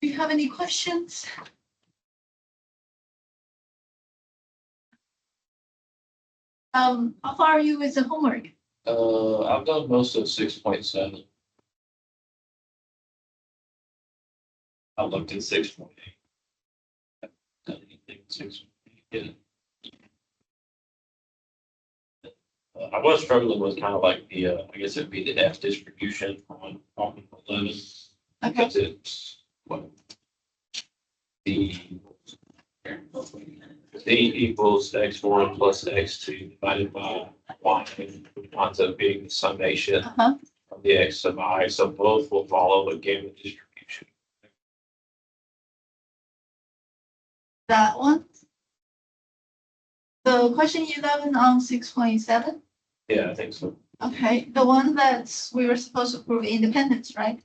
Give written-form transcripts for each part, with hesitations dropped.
Do you have any questions? How far are you with the homework? I've done most of 6.7. I looked at 6.8. Done anything 6.8 yet. I was struggling with kind of like the, I guess it'd be the F distribution on 11. Okay, Because it's what? D equals x1 plus x2 divided by y, which winds up being the summation uh-huh, of the x sub I. So both will follow the gamma distribution. that one. The question 11 on 6.7. Yeah, I think so. Okay, the one that we were supposed to prove independence, right?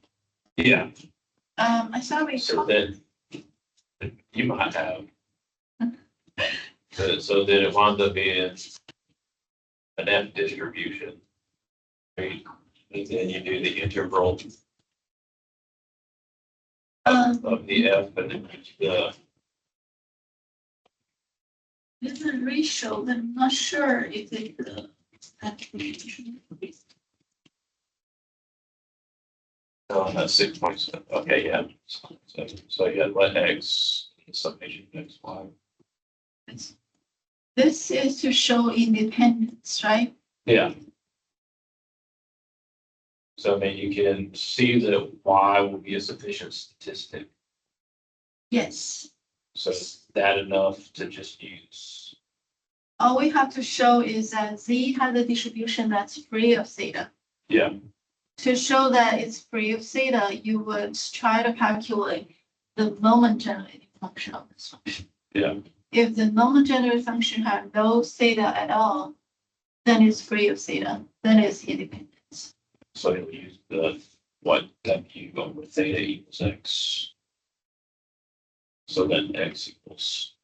Yeah. I thought we So talked. then you might have. So then it winds up being an F distribution. Right? And then you do the integral of the F and then the. It's a ratio, but I'm not sure if it's the. Oh, that's 6.7. Okay, yeah. So you had let X summation X Y. This is to show independence, right? Yeah. So I mean, you can see that Y will be a sufficient statistic. Yes. So is that enough to just use? All we have to show is that Z has a distribution that's free of theta. Yeah. To show that it's free of theta, you would try to calculate the moment generating function of this function. Yeah. If the moment generating function has no theta at all, then it's free of theta, then it's independence. So you'll use the what W over theta equals X. So then X equals,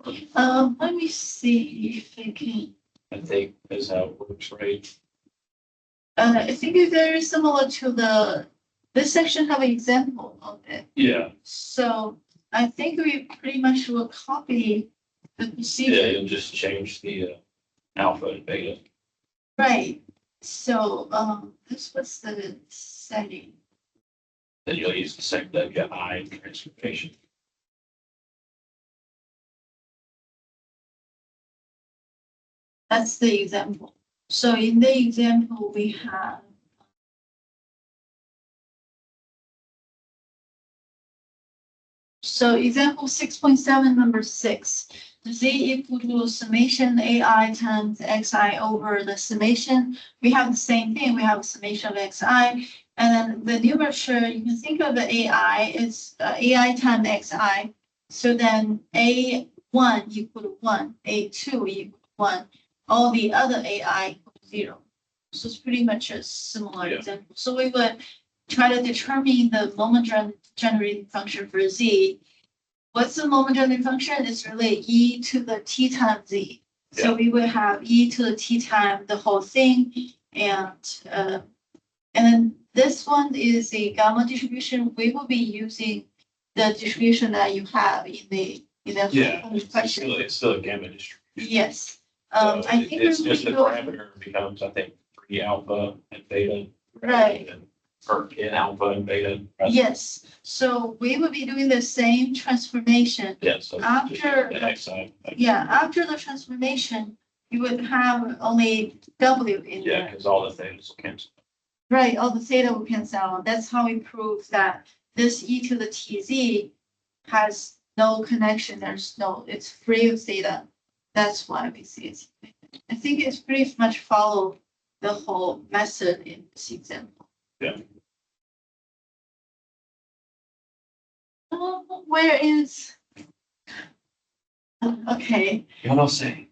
Let me see if I can. I think is how it works, right? I think it's very similar to this section have an example of it. Yeah. So I think we pretty much will copy the Yeah, procedure. you'll just change the alpha and beta. Right. So this was the setting. Then you'll use the same WI transformation. That's the example. So in the example, we have. So example 6.7, number 6, Z equal to summation AI times XI over the summation. We have the same thing. We have a summation of XI. And then the numerator, you can think of the AI is AI times XI. So then A1 equal to 1, A2 equal to 1. All the other AI equal to 0. So it's pretty much a similar example. So we would try to determine the moment generating function for Z. What's the moment generating function? It's really E to the T times Z. So we will have E to the T times the whole thing. And then this one is the gamma distribution. We will be using the distribution that you have in the question. It's still a gamma distribution. Yes. So I think it's just the parameter becomes, I think, 3 alpha and beta. Right. Or in alpha and beta. Yes, so we will be doing the same transformation. Yeah, so After the X side. Yeah, after the transformation, you would have only W in Yeah, there. because all the things will cancel. Right, all the theta will cancel out. That's how we prove that this E to the TZ has no connection. It's free of theta. That's why we see it. I think it's pretty much follow the whole method in this example. Yeah. Where is? Okay. Y'all don't say.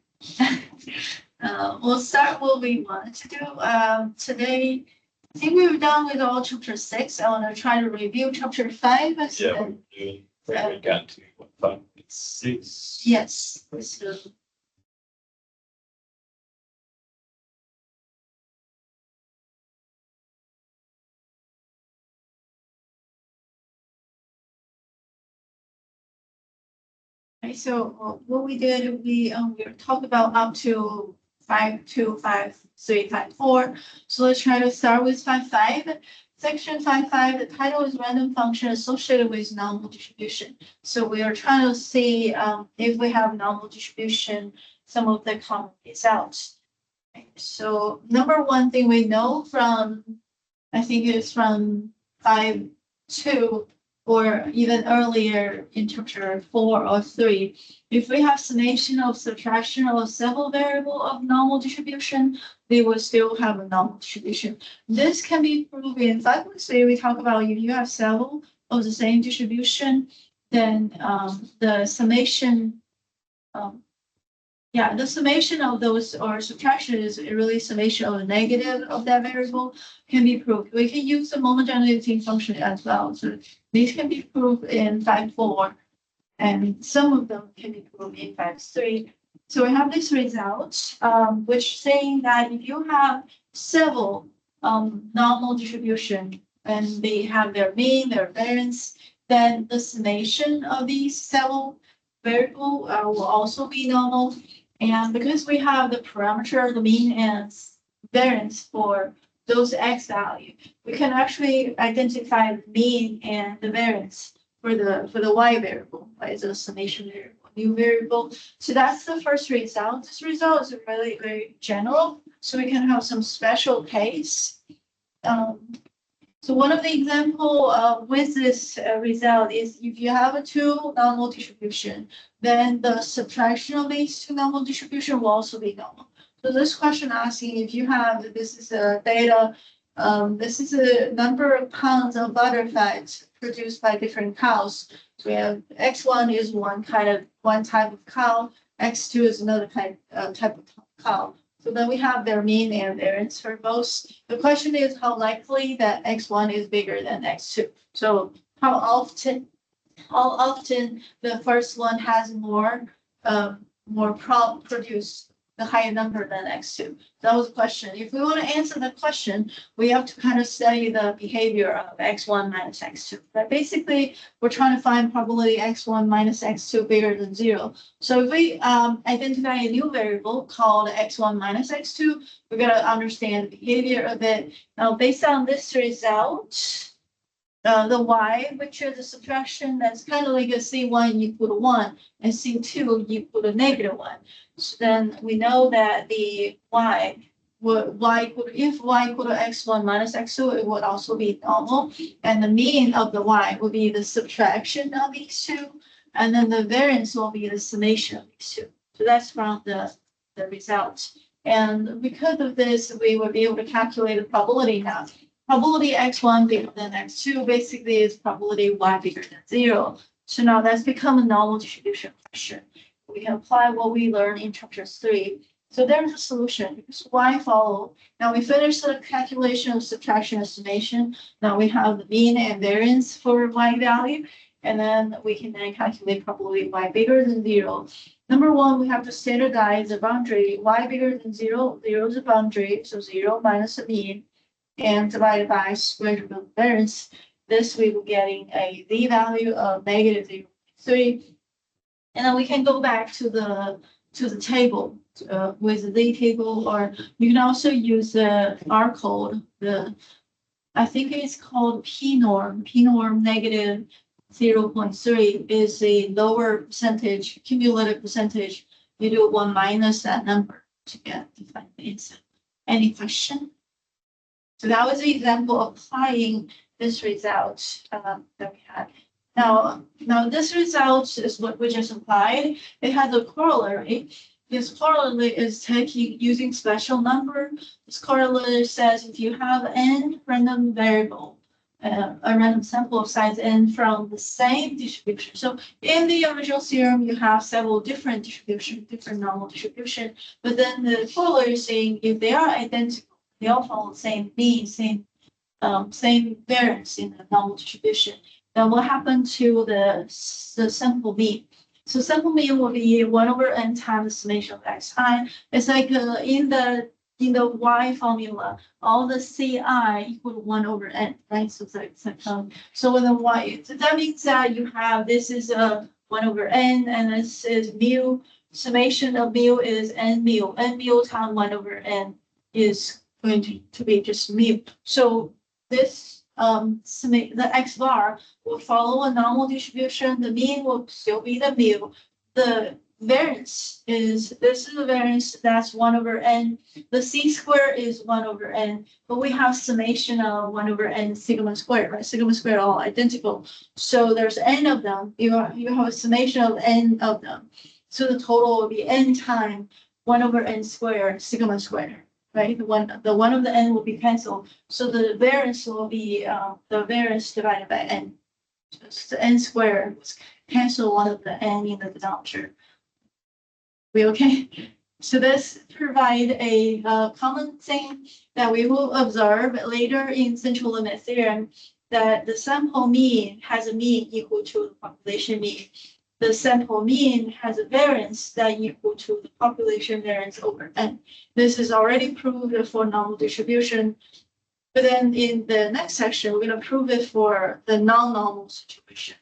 We'll start what we want to do. Today, I think we're done with all chapter 6. I want to try to review chapter 5. Yeah, we got to what, 5, 6. Yes. So Okay, so what we did, we talked about up to 5, 2, 5, 3, 5, 4. So let's try to start with 5, 5. Section 5, 5, the title is random function associated with normal distribution. So we are trying to see if we have normal distribution, some of the common results. Okay, so number one thing we know from, I think it's from 5, 2, or even earlier in chapter 4 or 3, if we have summation of subtraction of several variable of normal distribution, they will still have a normal distribution. This can be proved in 5.3. We talk about if you have several of the same distribution, then the summation, the summation of those or subtraction is really summation of the negative of that variable can be proved. We can use the moment generating function as well. So these can be proved in 5.4, and some of them can be proved in 5.3. So we have this result, which saying that if you have several normal distribution and they have their mean, their variance, then the summation of these several variable will also be normal. And because we have the parameter, the mean and variance for those x value, we can actually identify the mean and the variance for the y variable, right? The summation variable, new variable. So that's the first result. This result is really very general, so we can have some special case. So one of the example with this result is if you have a two normal distribution, then the subtraction of these two normal distribution will also be normal. So this question asking if you have, this is a data, this is a number of pounds of butterflies produced by different cows. So we have X1 is one type of cow, X2 is another type of cow. So then we have their mean and variance for both. The question is how likely that X1 is bigger than X2. So how often the first one has more produce the higher number than X2. That was the question. If we want to answer the question, we have to kind of study the behavior of X1 minus X2. But basically, we're trying to find probability X1 minus X2 bigger than 0. So if we identify a new variable called X1 minus X2, we're going to understand the behavior of it. Now, based on this result, the y, which is the subtraction, that's kind of like a C1 equal to 1 and C2 equal to -1. So then we know that the y if y equal to X1 minus X2, it would also be normal. And the mean of the y will be the subtraction of these two. And then the variance will be the summation of these two. So that's from the result. And because of this, we will be able to calculate the probability now. Probability X1 bigger than X2 basically is probability y bigger than 0. So now that's become a normal distribution question. We can apply what we learned in chapter 3. So there's a solution because y follow. Now we finished the calculation of subtraction and summation. Now we have the mean and variance for y value. And then we can then calculate probability y bigger than 0. Number one, we have to standardize the boundary. Y bigger than 0, 0 is a boundary. So 0 minus the mean and divided by square root of variance. This we will getting a z value of -0.3. And then we can go back to the table with the z table, or you can also use the R code. I think it's called P norm. P norm -0.3 is a lower percentage, cumulative percentage. You do 1 minus that number to find the answer. Any question? So that was the example of applying this result that we had. Now this result is what we just applied. It has a corollary. This corollary is using special number. This corollary says if you have n random variable, a random sample of size n from the same distribution. So in the original theorem, you have several different distribution, different normal distribution. But then the corollary is saying if they are identical, they all follow the same mean, same variance in the normal distribution. Then what happened to the simple mean? So simple mean will be 1 over n times the summation of xi. It's like in the y formula, all the ci equal to 1 over n, right? So it's like so when the y, so that means that you have this is a 1 over n, and this is mu. Summation of mu is n mu. N mu times 1 over n is going to be just mu. So this the x bar will follow a normal distribution. The mean will still be the mu. The variance is, this is the variance, that's 1 over n. The c square is 1 over n, but we have summation of 1 over n sigma squared, right? Sigma squared all identical. So there's n of them. You have a summation of n of them. So the total will be n times 1 over n squared sigma squared, right? The one of the n will be canceled. So the variance will be the variance divided by n. Just the n squared, cancel one of the n in the denominator. We okay? So this provide a common thing that we will observe later in central limit theorem, that the sample mean has a mean equal to the population mean. The sample mean has a variance that equal to the population variance over n. This is already proved for normal distribution. But then in the next section, we're going to prove it for the non-normal situation.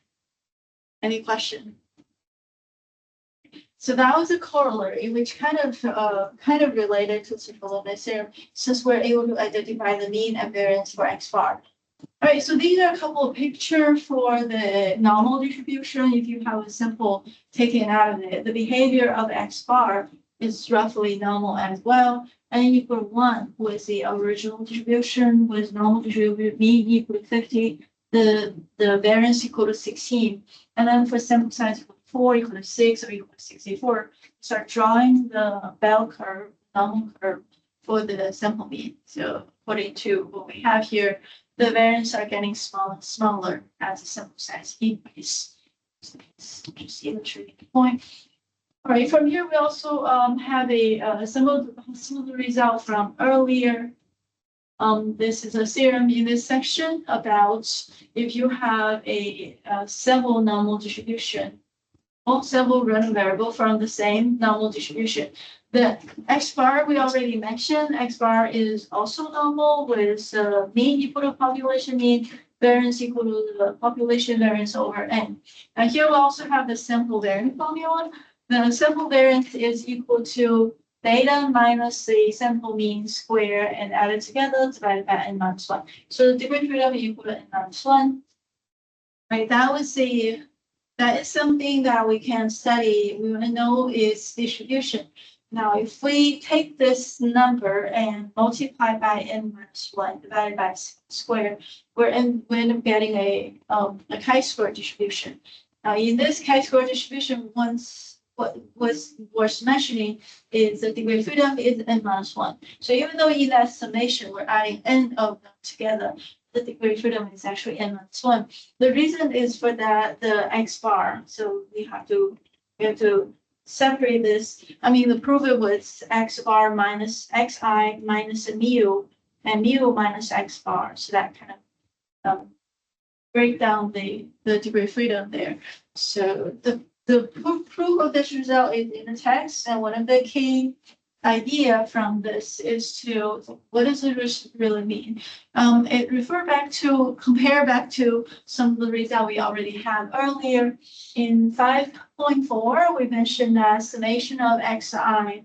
Any question? So that was a corollary, which kind of related to central limit theorem, since we're able to identify the mean and variance for x bar. All right, so these are a couple of pictures for the normal distribution. If you have a sample taken out of it, the behavior of x bar is roughly normal as well. And equal to 1 with the original distribution, with normal distribution mean equal to 50, the variance equal to 16. And then for sample size equal to 4, equal to 6, or equal to 64, start drawing the bell curve, normal curve for the sample mean. So according to what we have here, the variance are getting smaller and smaller as the sample size increase. So just illustrating the point. All right, from here we also have some of the results from earlier. This is a theorem in this section about if you have a several normal distribution, or several random variable from the same normal distribution. The x bar we already mentioned. X bar is also normal with mean equal to population mean, variance equal to the population variance over n. And here we also have the sample variance formula. The sample variance is equal to beta minus the sample mean square and added together divided by n minus 1. So the degree freedom is equal to n minus 1. Right, that is something that we can study. We want to know its distribution. Now, if we take this number and multiply by n minus 1 divided by square, we end up getting a chi-square distribution. Now, in this chi-square distribution, what was worth mentioning is the degree of freedom is n minus 1. So even though in that summation we're adding n of them together, the degree of freedom is actually n minus 1. The reason is for that the x bar. So we have to separate this. I mean, the proof it was x bar minus xi minus mu, and mu minus x bar. So that kind of break down the degree of freedom there. So the proof of this result is in the text, and one of the key idea from this is to, what does it really mean? It compare back to some of the results we already had earlier. In 5.4, we mentioned that summation of xi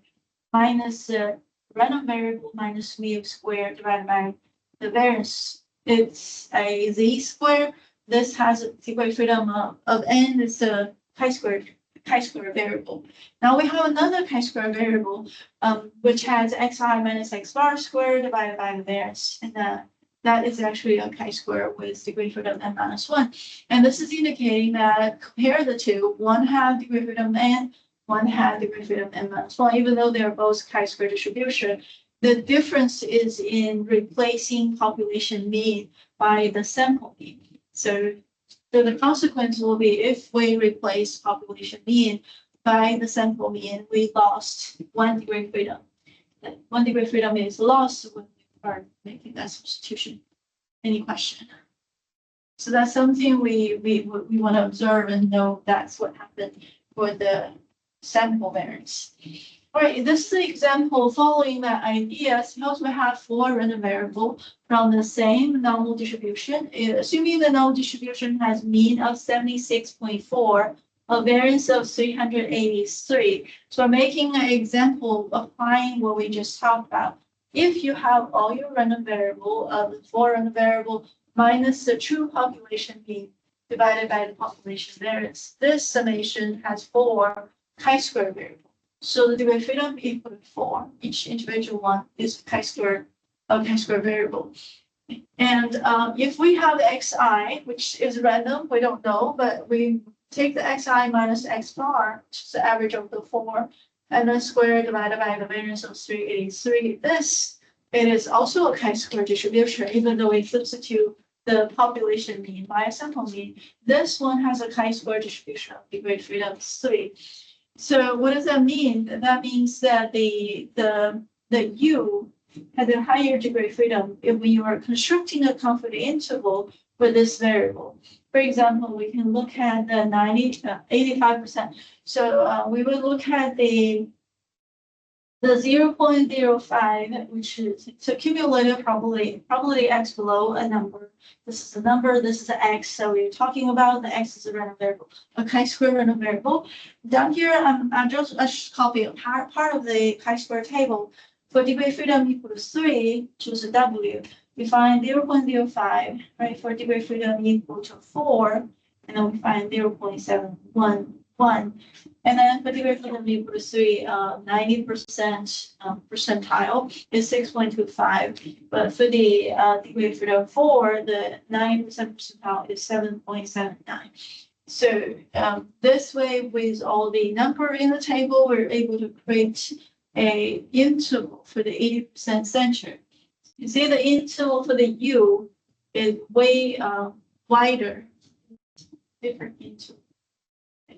minus the random variable minus mu squared divided by the variance. It's a z square. This has a degree of freedom of n. It's a chi-square variable. Now we have another chi-square variable, which has xi minus x bar squared divided by the variance, and that is actually a chi-square with degree of freedom n minus 1. And this is indicating that compare the two, one have degree of freedom n, one had degree of freedom n minus 1, even though they're both chi-square distribution. The difference is in replacing population mean by the sample mean. So the consequence will be if we replace population mean by the sample mean, we lost 1 degree of freedom. 1 degree of freedom is lost when we are making that substitution. Any question? So that's something we want to observe and know that's what happened for the sample variance. All right, this is the example following that idea. Suppose we have 4 random variables from the same normal distribution. Assuming the normal distribution has mean of 76.4, a variance of 383. So we're making an example applying what we just talked about. If you have all your random variable, the 4 random variable minus the true population mean divided by the population variance, this summation has 4 chi-square variables. So the degree of freedom equal to 4. Each individual one is chi-square variable. And if we have xi, which is random, we don't know, but we take the xi minus x bar, which is the average of the 4, and then square divided by the variance of 383. It is also a chi-square distribution, even though we substitute the population mean by a sample mean. This one has a chi-square distribution of degree of freedom 3. So what does that mean? That means that the U has a higher degree of freedom if we are constructing a confidence interval for this variable. For example, we can look at the 85%. So we will look at the 0.05, which is it's a cumulative probability x below a number. This is a number, this is an x. So we're talking about the x is a random variable, a chi-square random variable. Down here, I just copy a part of the chi-square table. For degree of freedom equal to 3, choose a W. We find 0.05, right? For degree of freedom equal to 4, and then we find 0.711. And then for degree of freedom equal to 3, 90% percentile is 6.25. But for the degree of freedom 4, the 90% percentile is 7.79. So this way, with all the number in the table, we're able to create a interval for the 80% center. You see the interval for the U is way wider, different interval.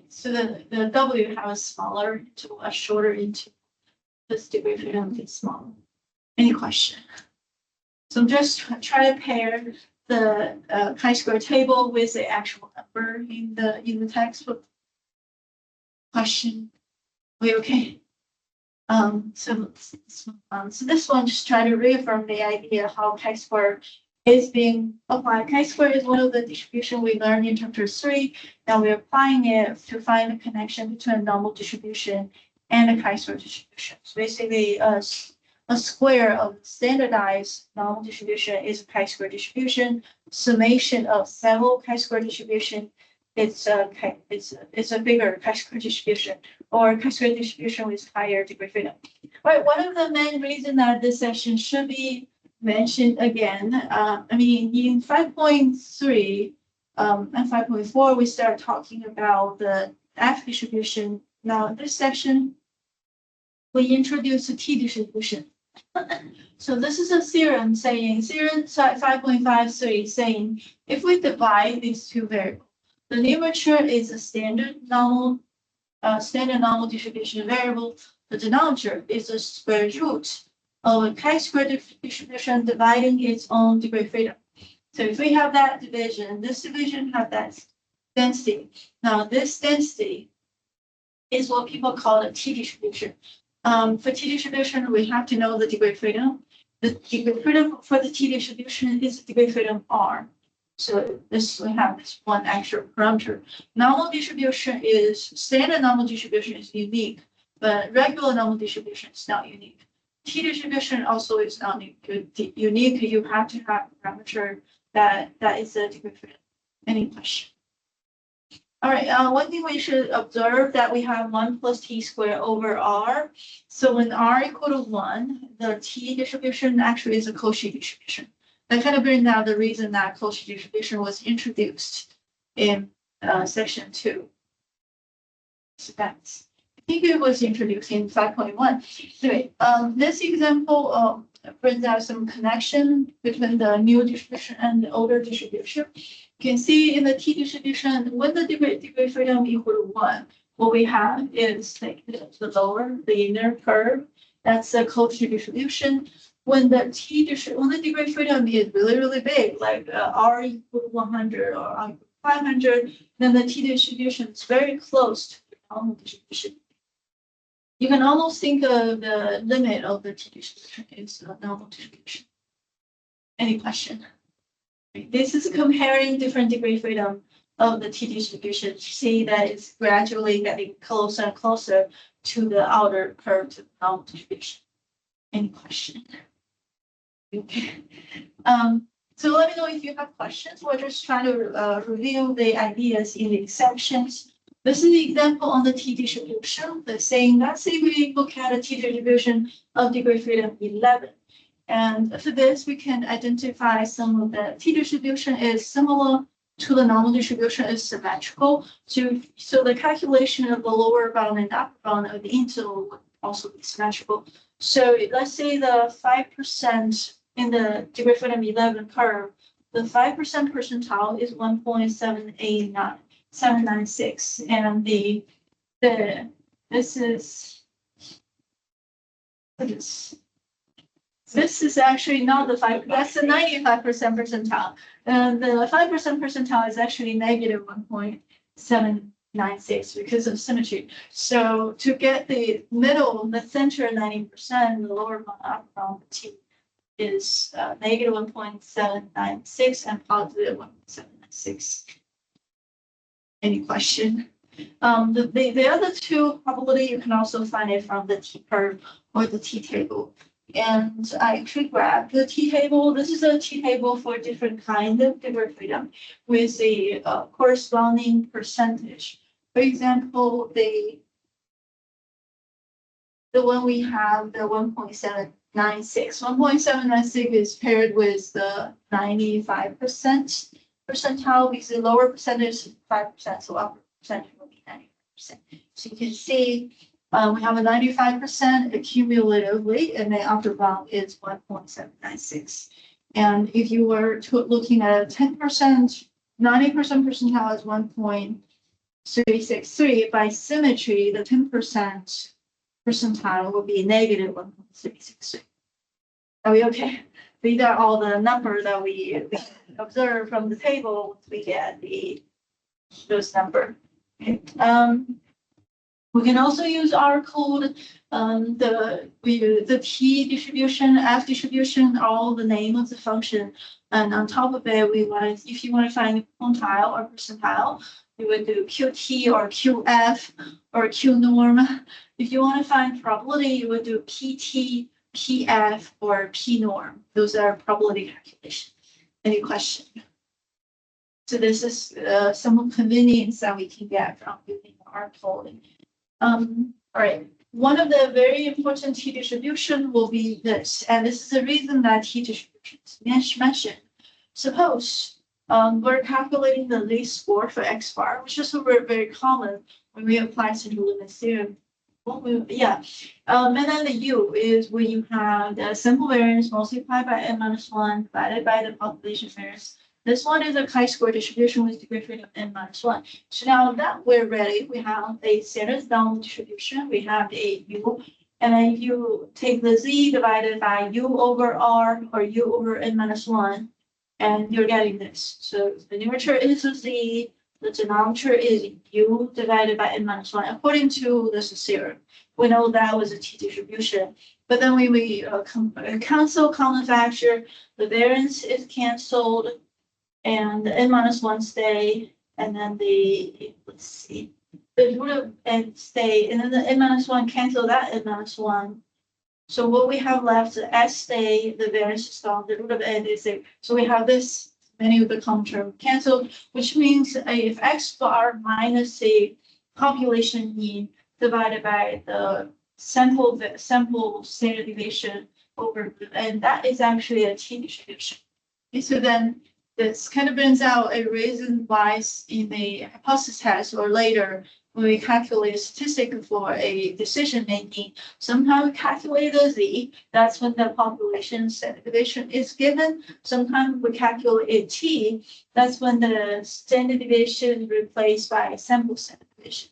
So the W has a smaller interval, a shorter interval. This degree of freedom is smaller. Any question? So I'm just try to pair the chi-square table with the actual number in the textbook. Question? We okay? So this one just try to reaffirm the idea how chi-square is being applied. Chi-square is one of the distribution we learned in chapter 3. Now we're applying it to find the connection between a normal distribution and a chi-square distribution. So basically, a square of standardized normal distribution is a chi-square distribution. Summation of several chi-square distribution, it's a bigger chi-square distribution, or chi-square distribution with higher degree of freedom. Right. One of the main reasons that this section should be mentioned again, I mean, in 5.3 and 5.4, we start talking about the F distribution. Now, in this section, we introduce a T distribution. So this is a theorem 5.53 saying if we divide these two variables, the numerator is a standard normal distribution variable. The denominator is a square root of a chi-square distribution dividing its own degree of freedom. So if we have that division, this division have that density. Now this density is what people call a T distribution. For T distribution, we have to know the degree of freedom. The degree of freedom for the T distribution is degree of freedom R. So we have this one extra parameter. Normal distribution is standard normal distribution is unique, but regular normal distribution is not unique. T distribution also is not unique. You have to have a parameter that is a degree of freedom. Any question? All right, one thing we should observe that we have 1 plus t squared over r. So when r equal to 1, the t distribution actually is a Cauchy distribution. That kind of brings out the reason that Cauchy distribution was introduced in section 2. So that's, I think it was introduced in 5.1. Anyway, this example brings out some connection between the new distribution and the older distribution. You can see in the T distribution, when the degree of freedom equal to 1, what we have is like the lower, the inner curve. That's the Cauchy distribution. When the degree of freedom is really, really big, like R equal to 100 or R equal to 500, then the T distribution is very close to the normal distribution. You can almost think of the limit of the T distribution is a normal distribution. Any question? This is comparing different degree of freedom of the t-distribution, see that it's gradually getting closer and closer to the outer curve to the normal distribution. Any question? Okay. So let me know if you have questions. We're just trying to review the ideas in the exceptions. This is the example on the t-distribution. The saying, let's say we look at a t-distribution of degree freedom 11. And for this, we can identify some of the t-distribution is similar to the normal distribution is symmetrical. So the calculation of the lower bound and upper bound of the interval would also be symmetrical. So let's say the 5% in the degree freedom 11 curve, the 5% percentile is 1.796, and this is actually not the 5, that's the 95% percentile. And the 5% percentile is actually negative 1.796 because of symmetry. So to get the middle, the center 90%, the lower bound, upper bound, T is negative 1.796 and positive 1.796. Any question? The other two probability you can also find it from the T curve or the T table. And I actually grabbed the T table. This is a T table for different kind of degree freedom with the corresponding percentage. For example, the one we have, the 1.796. 1.796 is paired with the 95% percentile because the lower percentage is 5%, so upper percentage will be 95%. So you can see we have a 95% accumulatively, and the upper bound is 1.796. And if you were looking at 10%, 90% percentile is 1.363. By symmetry, the 10% percentile will be negative 1.363. Are we okay? These are all the numbers that we observe from the table. We get those numbers. Okay. We can also use R code, the T distribution, F distribution, all the name of the function. And on top of it, if you want to find quantile or percentile, you would do QT or QF or Q norm. If you want to find probability, you would do PT, PF, or P norm. Those are probability calculations. Any question? So this is some convenience that we can get from using R code. All right. One of the very important T distribution will be this, and this is the reason that T distribution is mentioned. Suppose we're calculating the least score for X bar, which is very common when we apply central limit theorem. And then the U is when you have the sample variance multiplied by n-1 divided by the population variance. This one is a chi-square distribution with degree freedom n-1. So now that we're ready, we have a standard normal distribution. We have a U, and then if you take the Z divided by U over R or U over n-1, and you're getting this. So the numerator is a Z, the denominator is U divided by n-1 according to this theorem. We know that was a T distribution, but then we cancel common factor, the variance is canceled, and the n-1 stay, and then the root of n stay, and then the n-1 cancel that n-1. So what we have left, the s stay, the variance is gone, the root of n is there. So we have this, many of the common term canceled, which means if x bar minus the population mean divided by the sample standard deviation over, and that is actually a T distribution. Okay, so then this kind of brings out a reason why in the hypothesis test or later when we calculate a statistic for a decision making, sometimes we calculate the Z, that's when the population standard deviation is given. Sometimes we calculate a T, that's when the standard deviation is replaced by a sample standard deviation.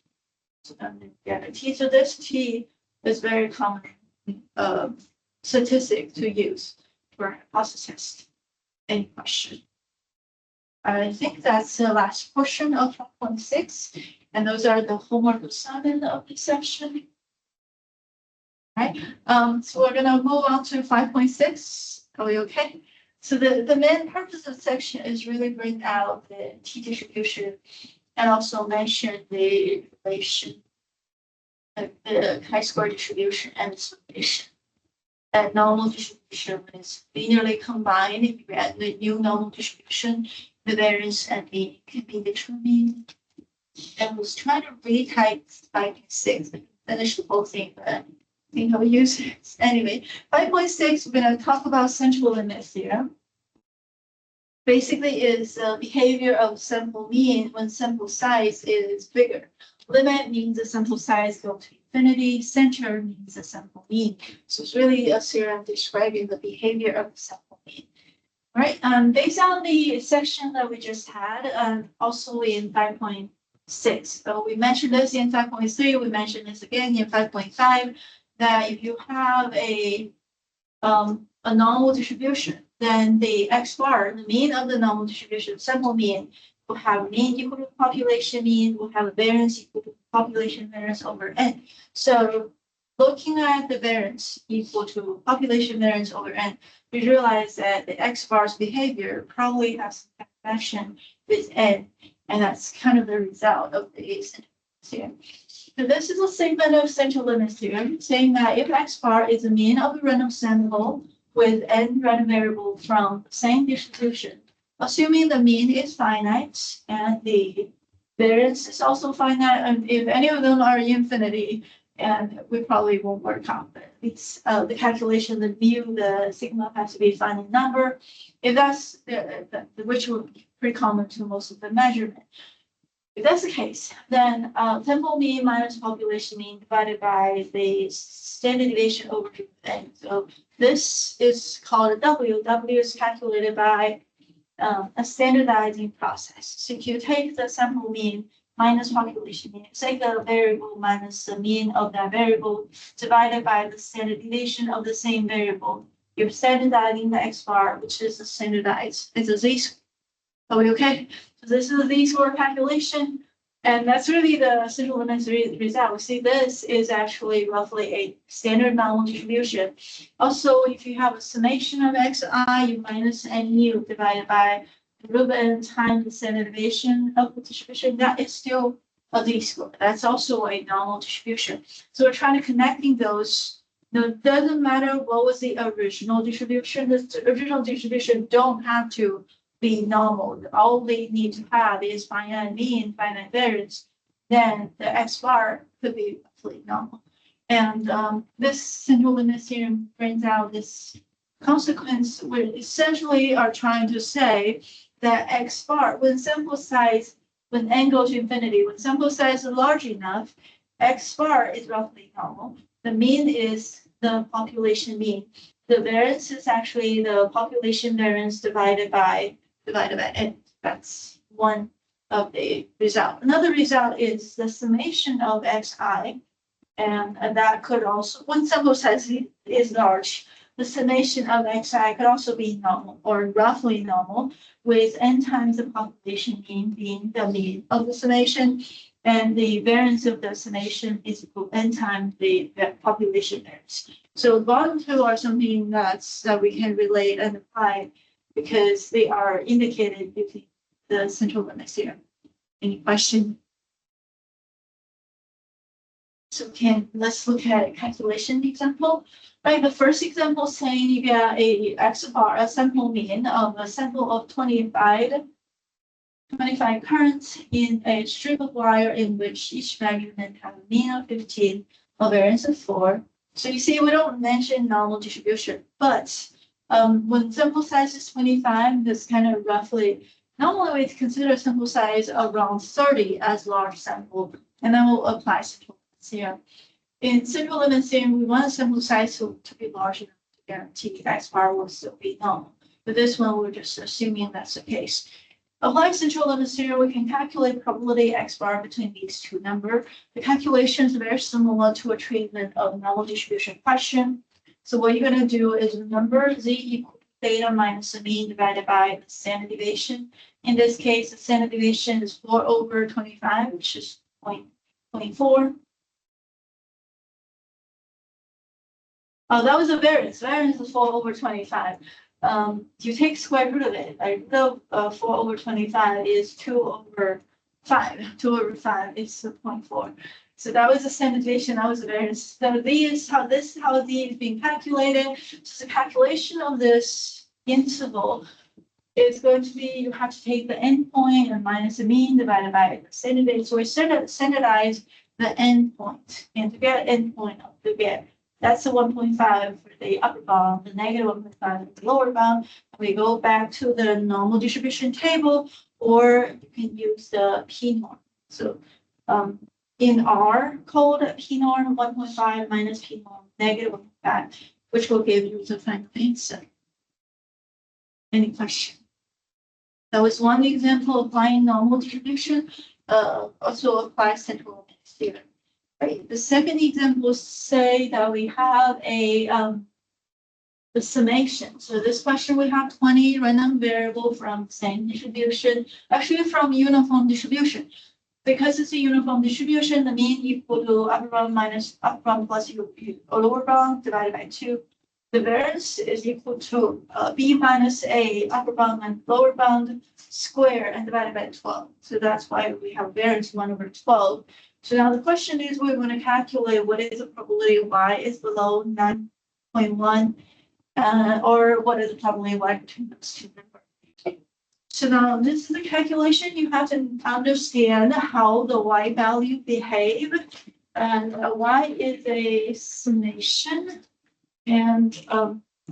So then we get a T. So this T is very common statistic to use for hypothesis test. Any question? I think that's the last portion of 5.6, and those are the homework assignment of the section. Right. So we're gonna move on to 5.6. Are we okay? So the main purpose of the section is really bring out the t-distribution and also mention the relation of the chi-square distribution and the summation. And normal distribution is linearly combined. If you add the new normal distribution, the variance and mean can be determined. And was trying to retype 5.6 and finish the whole thing, but I think I'll use it. Anyway, 5.6, we're going to talk about central limit theorem. Basically is behavior of sample mean when sample size is bigger. Limit means the sample size goes to infinity. Center means the sample mean. So it's really a theorem describing the behavior of the sample mean. All right. Based on the section that we just had, also in 5.6. So we mentioned this in 5.3. We mentioned this again in 5.5. That if you have a normal distribution, then the x bar, the mean of the normal distribution, sample mean, will have mean equal to population mean, will have a variance equal to population variance over n. So looking at the variance equal to population variance over n, we realize that the x bar's behavior probably has some connection with n, and that's kind of the result of the central theorem. So this is a statement of central limit theorem saying that if x bar is the mean of a random sample with n random variable from the same distribution, assuming the mean is finite and the variance is also finite, and if any of them are infinity, and we probably won't work out, but it's the calculation, the mu, the sigma has to be a finite number. If that's which would be pretty common to most of the measurement. If that's the case, then sample mean minus population mean divided by the standard deviation over n. So this is called a W. W is calculated by a standardizing process. So if you take the sample mean minus population mean, take the variable minus the mean of that variable divided by the standard deviation of the same variable, you're standardizing the x bar, which is a standardized, it's a z-score. Are we okay? So this is the z-score calculation, and that's really the central limit result. We see this is actually roughly a standard normal distribution. Also, if you have a summation of xi, you minus n mu divided by the root n times the standard deviation of the distribution, that is still a z-score. That's also a normal distribution. So we're trying to connecting those. Now, it doesn't matter what was the original distribution. The original distribution don't have to be normal. All they need to have is finite mean, finite variance. Then the x bar could be roughly normal. And this central limit theorem brings out this consequence. We essentially are trying to say that x bar, when sample size, when n goes to infinity, when sample size is large enough, x bar is roughly normal. The mean is the population mean. The variance is actually the population variance divided by n. That's one of the result. Another result is the summation of xi, and that could also, when sample size is large, the summation of xi could also be normal or roughly normal, with n times the population mean being the mean of the summation, and the variance of the summation is equal to n times the population variance. So the bottom two are something that we can relate and apply because they are indicated using the central limit theorem. Any question? So let's look at a calculation example. Right, the first example saying you get a x bar, a sample mean of a sample of 25 currents in a strip of wire in which each measurement has a mean of 15, a variance of 4. So you see, we don't mention normal distribution, but when sample size is 25, this kind of roughly, normally we consider sample size around 30 as large sample, and then we'll apply central limit theorem. In central limit theorem, we want a sample size to be large enough to guarantee x bar will still be normal. But this one, we're just assuming that's the case. Applying central limit theorem, we can calculate probability x bar between these two numbers. The calculation is very similar to a treatment of normal distribution question. So what you're going to do is remember z equals theta minus the mean divided by the standard deviation. In this case, the standard deviation is 4 over 25, which is 0.24. Oh, that was a variance. Variance is 4 over 25. You take square root of it, like root of 4/25 is 2/5. 2/5 is 0.4. So that was the standardization, that was the variance. So this is how Z is being calculated. So the calculation of this interval is going to be, you have to take the endpoint and minus the mean divided by the standard. So we standardize the endpoint, and to get endpoint, to get, that's the 1.5 for the upper bound, the negative 1.5 for the lower bound. We go back to the normal distribution table, or you can use the p-norm. So in R code, p-norm 1.5 minus p-norm negative 1.5, which will give you the final answer. Any question? That was one example applying normal distribution, also apply central limits theorem. Right. The second example say that we have the summation. So this question we have 20 random variable from same distribution, actually from uniform distribution. Because it's a uniform distribution, the mean equal to upper bound minus upper bound plus lower bound divided by 2. The variance is equal to b minus a upper bound and lower bound square and divided by 12. So that's why we have variance 1/12. So now the question is, we're going to calculate what is the probability y is below 9.1, or what is the probability y between those two numbers. So now this is the calculation. You have to understand how the y value behave, and y is a summation. And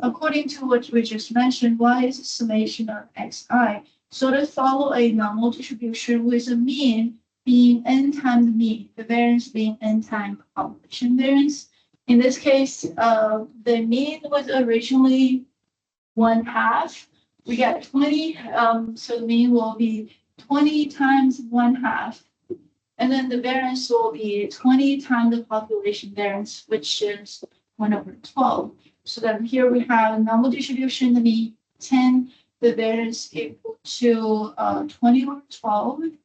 according to what we just mentioned, y is a summation of xi. So to follow a normal distribution with a mean being n times the mean, the variance being n times population variance. In this case, the mean was originally 1/2. We got 20, so the mean will be 20 times 1/2. And then the variance will be 20 times the population variance, which is 1/12. So then here we have a normal distribution, the mean 10, the variance equal to 20/12.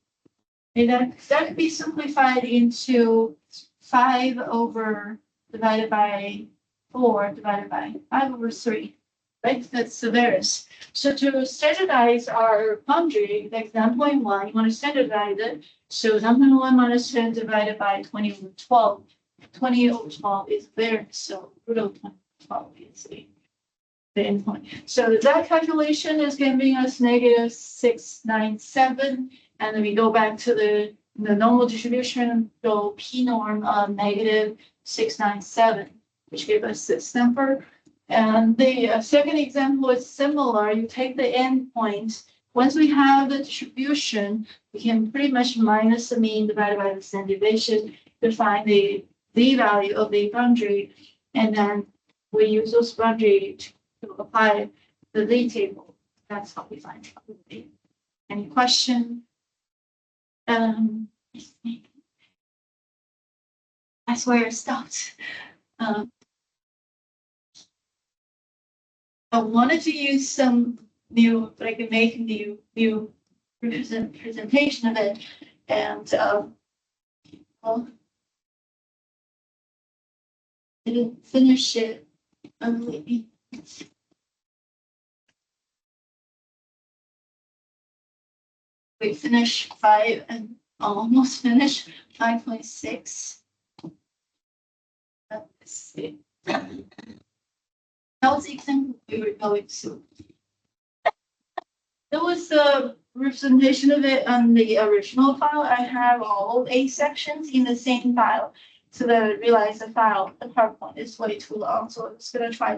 And that could be simplified into 5 over divided by 4 divided by 5/3, right? That's the variance. So to standardize our boundary, like 9.1, you want to standardize it. So 9.1 minus 10 divided by 20/12. 20/12 is variance, so root of 20/12 is the endpoint. So that calculation is giving us negative 697. And then we go back to the normal distribution, go p norm of negative 697, which gave us this number. And the second example is similar. You take the endpoint. Once we have the distribution, we can pretty much minus the mean divided by the standard deviation to find the value of the boundary. And then we use those boundary to apply the Z table. That's how we find probability. Any question? That's where it stopped. I wanted to use some new, like make new presentation of it, and well, I didn't finish it. We finished 5 and almost finished 5.6. Let's see. That was the example we were going to. There was a representation of it on the original file. I have all 8 sections in the same file. So then I realized the PowerPoint is way too long. So I'm just going to try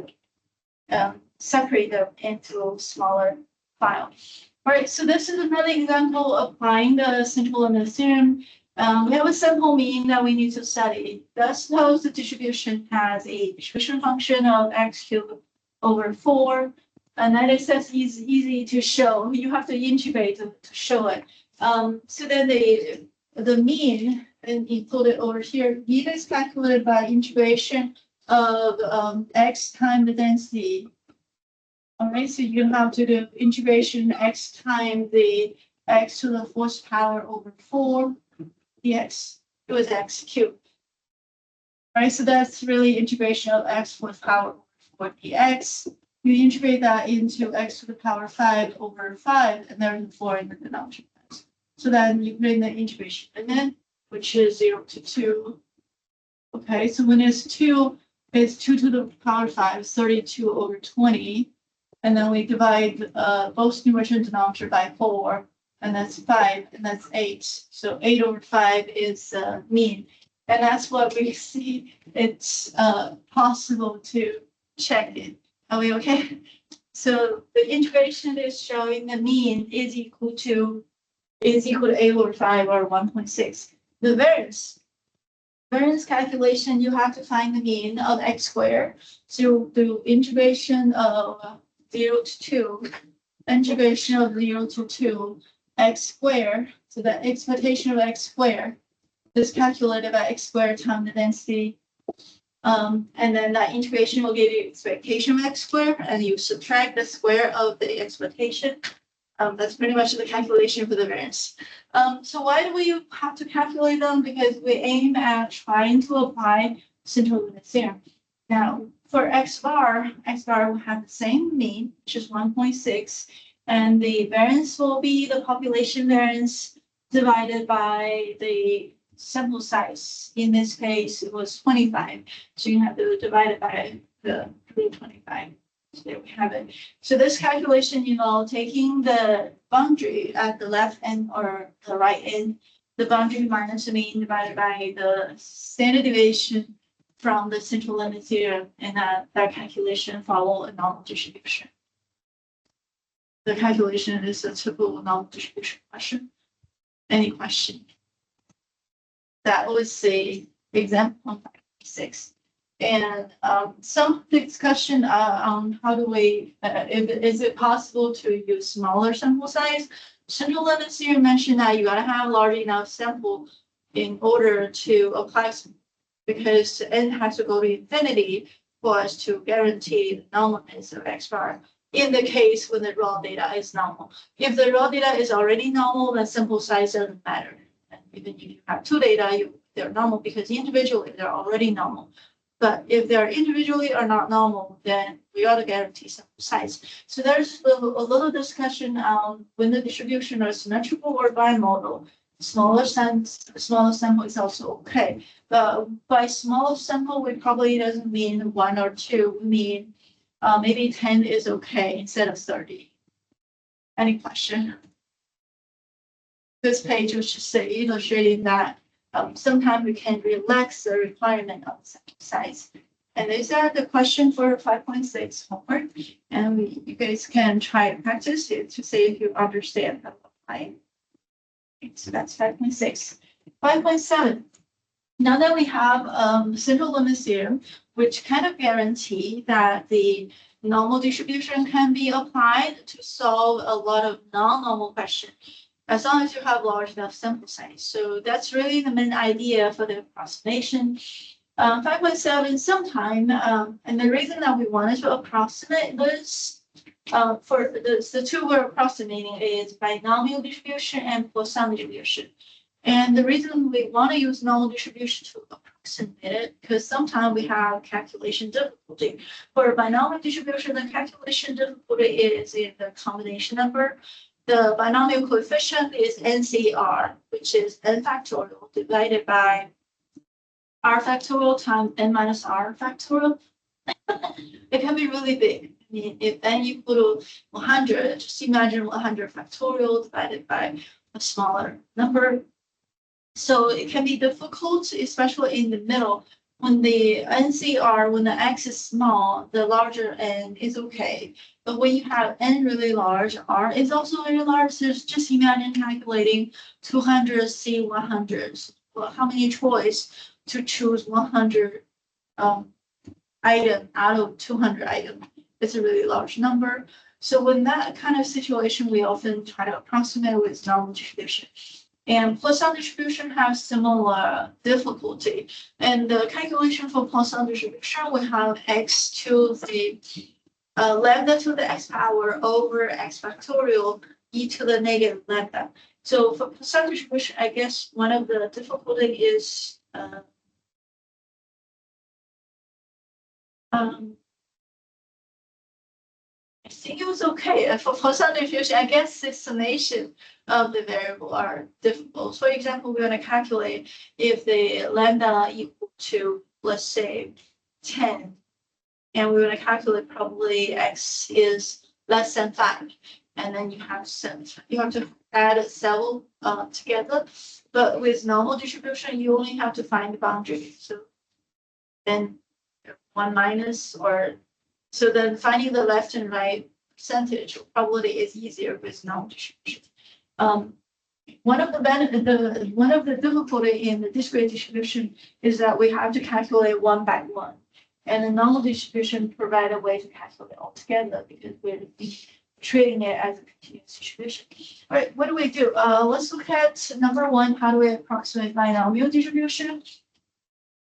to separate them into smaller files. All right, so this is another example applying the central limit theorem. We have a simple mean that we need to study. Let's suppose the distribution has a distribution function of x cubed over 4, and that is as easy to show. You have to integrate to show it. So then the mean and included over here, mean is calculated by integration of x times the density. All right, so you have to do integration x times the x to the 4th power over 4 dx. It was x cubed. All right, so that's really integration of x 4th power over 4 dx. you integrate that into x to the power 5 over 5, and there's 4 in the denominator. So then you bring the integration limit, which is 0 to 2. Okay, so when it's 2, it's 2 to the power 5, 32 over 20. And then we divide both numerator and denominator by 4, and that's 5, and that's 8. So 8 over 5 is mean. And that's what we see. It's possible to check it. Are we okay? So the integration is showing the mean is equal to 8 over 5 or 1.6. The variance calculation, you have to find the mean of x squared. So the integration of 0 to 2, integration of 0 to 2, x squared. So the expectation of x squared is calculated by x squared times the density. And then that integration will give you expectation of x squared, and you subtract the square of the expectation. That's pretty much the calculation for the variance. So why do we have to calculate them? Because we aim at trying to apply central limit theorem. Now, for x bar will have the same mean, which is 1.6, and the variance will be the population variance divided by the sample size. In this case, it was 25. So you have to divide it by the 25. So there we have it. So this calculation involves taking the boundary at the left end or the right end, the boundary minus the mean divided by the standard deviation from the central limit theorem, and that calculation follow a normal distribution. The calculation is a typical normal distribution question. Any question? That was the example 6. And some discussion on how do we, is it possible to use smaller sample size? Central limit theorem mentioned that you gotta have large enough sample in order to apply, because n has to go to infinity for us to guarantee the normalness of x bar in the case when the raw data is normal. If the raw data is already normal, then sample size doesn't matter. And even if you have two data, they're normal because individually they're already normal. But if they're individually are not normal, then we ought to guarantee sample size. So there's a little discussion on when the distribution are symmetrical or bimodal. Smaller sample is also okay. But by smaller sample, we probably doesn't mean 1 or 2. We mean maybe 10 is okay instead of 30. Any question? This page was just illustrating that sometimes we can relax the requirement of sample size. And these are the question for 5.6 homework. And you guys can try and practice it to see if you understand how to apply. So that's 5.6. 5.7. Now that we have central limit theorem, which kind of guarantee that the normal distribution can be applied to solve a lot of non-normal questions, as long as you have large enough sample size. So that's really the main idea for the approximation. 5.7 sometime, and the reason that we wanted to approximate this for the two we're approximating is binomial distribution and Poisson distribution. And the reason we want to use normal distribution to approximate it, because sometimes we have calculation difficulty. For binomial distribution, the calculation difficulty is in the combination number. The binomial coefficient is NCR, which is n factorial divided by r factorial times n minus r factorial. It can be really big. I mean, if n equal to 100, just imagine 100 factorial divided by a smaller number. So it can be difficult, especially in the middle. When the NCR, when the x is small, the larger n is okay. But when you have n really large, r is also very large. So just imagine calculating 200 C100s. Well, how many choice to choose 100 item out of 200 items? It's a really large number. So when that kind of situation, we often try to approximate with normal distribution. And Poisson distribution has similar difficulty. And the calculation for Poisson distribution, we have x to the lambda to the x power over x factorial e to the negative lambda. So for Poisson distribution, I guess one of the difficulty is think it was okay. For some diffusion, I guess the summation of the variable are difficult. For example, we're going to calculate if the lambda equal to, let's say, 10, and we're going to calculate probably x is less than 5, and then you have to add several together. But with normal distribution, you only have to find the boundary. So then 1 minus, or so then finding the left and right percentage probably is easier with normal distribution. One of the difficulty in the discrete distribution is that we have to calculate one by one, and the normal distribution provide a way to calculate all together because we're treating it as a continuous distribution. All right, what do we do? Let's look at number one. How do we approximate binomial distribution?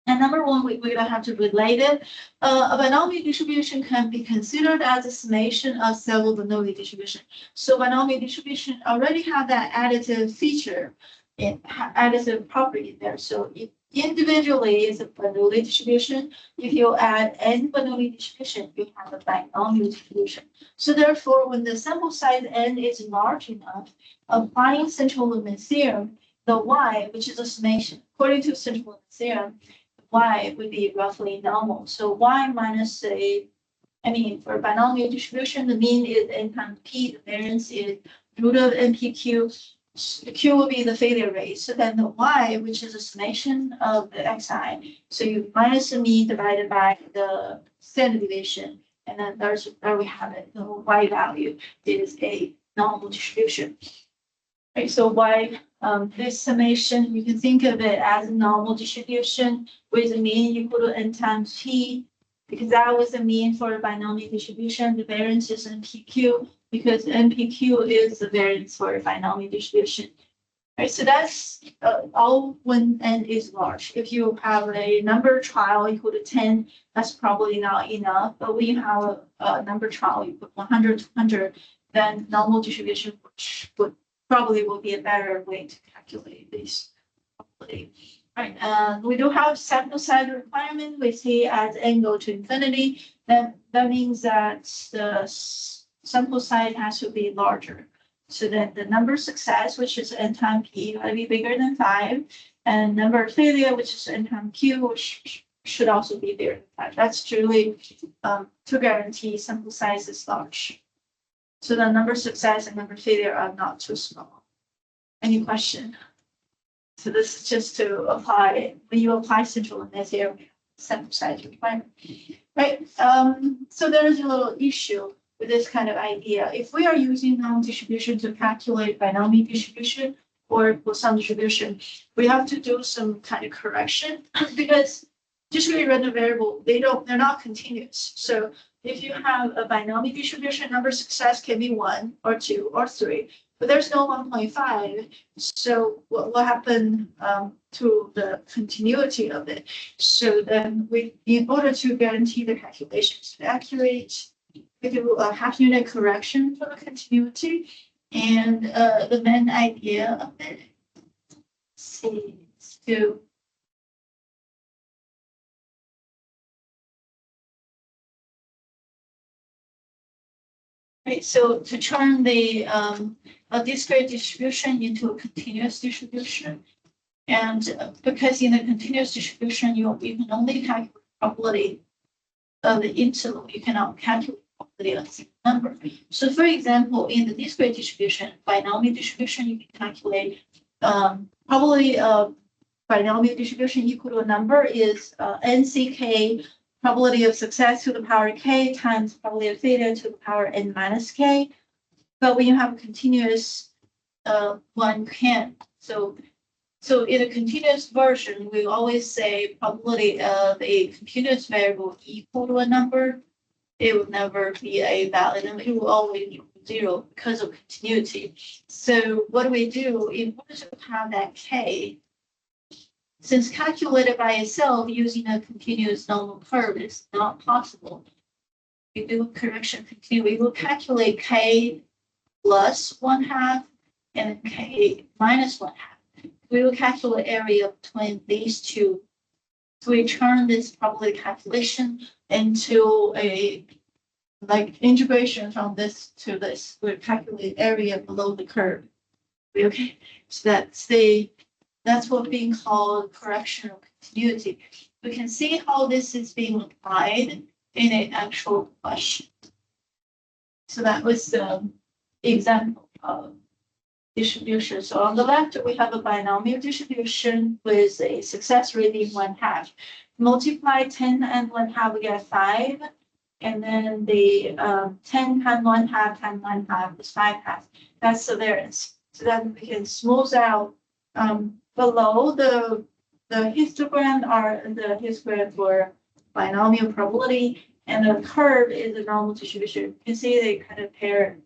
And number one, we're going to have to relate it. A binomial distribution can be considered as a summation of several Bernoulli distribution. So binomial distribution already have that additive feature, additive property there. So if individually is a Bernoulli distribution, if you add n Bernoulli distribution, you have a binomial distribution. So therefore, when the sample size n is large enough, applying central limit theorem, the y, which is a summation, according to central limit theorem, y would be roughly normal. So y minus for binomial distribution, the mean is n times p, the variance is root of npq. The q will be the failure rate. So then the y, which is a summation of the xi, so you minus the mean divided by the standard deviation, and then there we have it. The y value is a normal distribution. Right, so y, this summation, you can think of it as a normal distribution with a mean equal to n times p, because that was the mean for a binomial distribution. The variance is npq, because npq is the variance for a binomial distribution. Right, so that's all when n is large. If you have a number trial equal to 10, that's probably not enough. But when you have a number trial equal to 100, 200, then normal distribution, which probably will be a better way to calculate this. Right, we do have sample size requirement. We see as n go to infinity, that means that the sample size has to be larger. So then the number of success, which is n times p, got to be bigger than 5, and number of failure, which is n times q, which should also be bigger than 5. That's truly to guarantee sample size is large. So the number of success and number of failure are not too small. Any question? So this is just to apply, when you apply central limit theorem, sample size requirement. Right, so there is a little issue with this kind of idea. If we are using normal distribution to calculate binomial distribution or Poisson distribution, we have to do some kind of correction because discrete random variable, they're not continuous. So if you have a binomial distribution, number of success can be 1 or 2 or 3, but there's no 1.5. So what will happen to the continuity of it? So then in order to guarantee the calculations accurate, we do a half unit correction for the continuity. And the main idea of it is to so to turn the a discrete distribution into a continuous distribution, and because in a continuous distribution you can only calculate probability of the interval, you cannot calculate probability of the number. So, for example, in the discrete distribution, binomial distribution, you can calculate probability of binomial distribution equal to a number is nck. Probability of success to the power k times probability of failure to the power n minus k. But when you have a continuous one can't. So in a continuous version, we always say probability of a continuous variable equal to a number. It would never be a valid number. It will always be 0 because of continuity. So what do we do in order to have that k? Since calculated by itself using a continuous normal curve is not possible, we do a correction continuity. We will calculate k plus 1/2 and k minus 1/2. We will calculate area between these two. So we turn this probability calculation into a like integration from this to this, we calculate area below the curve. Okay, so that's what being called correction of continuity. We can see how this is being applied in an actual question. So that was the example of distribution. So on the left, we have a binomial distribution with a success rating 1/2. Multiply 10 and 1/2, we get 5. And then the 10 times 1/2 times 1/2 is 5/2. That's the variance. So then we can smooth out below the histogram are the histogram for binomial probability, and the curve is the normal distribution. You can see they kind of pair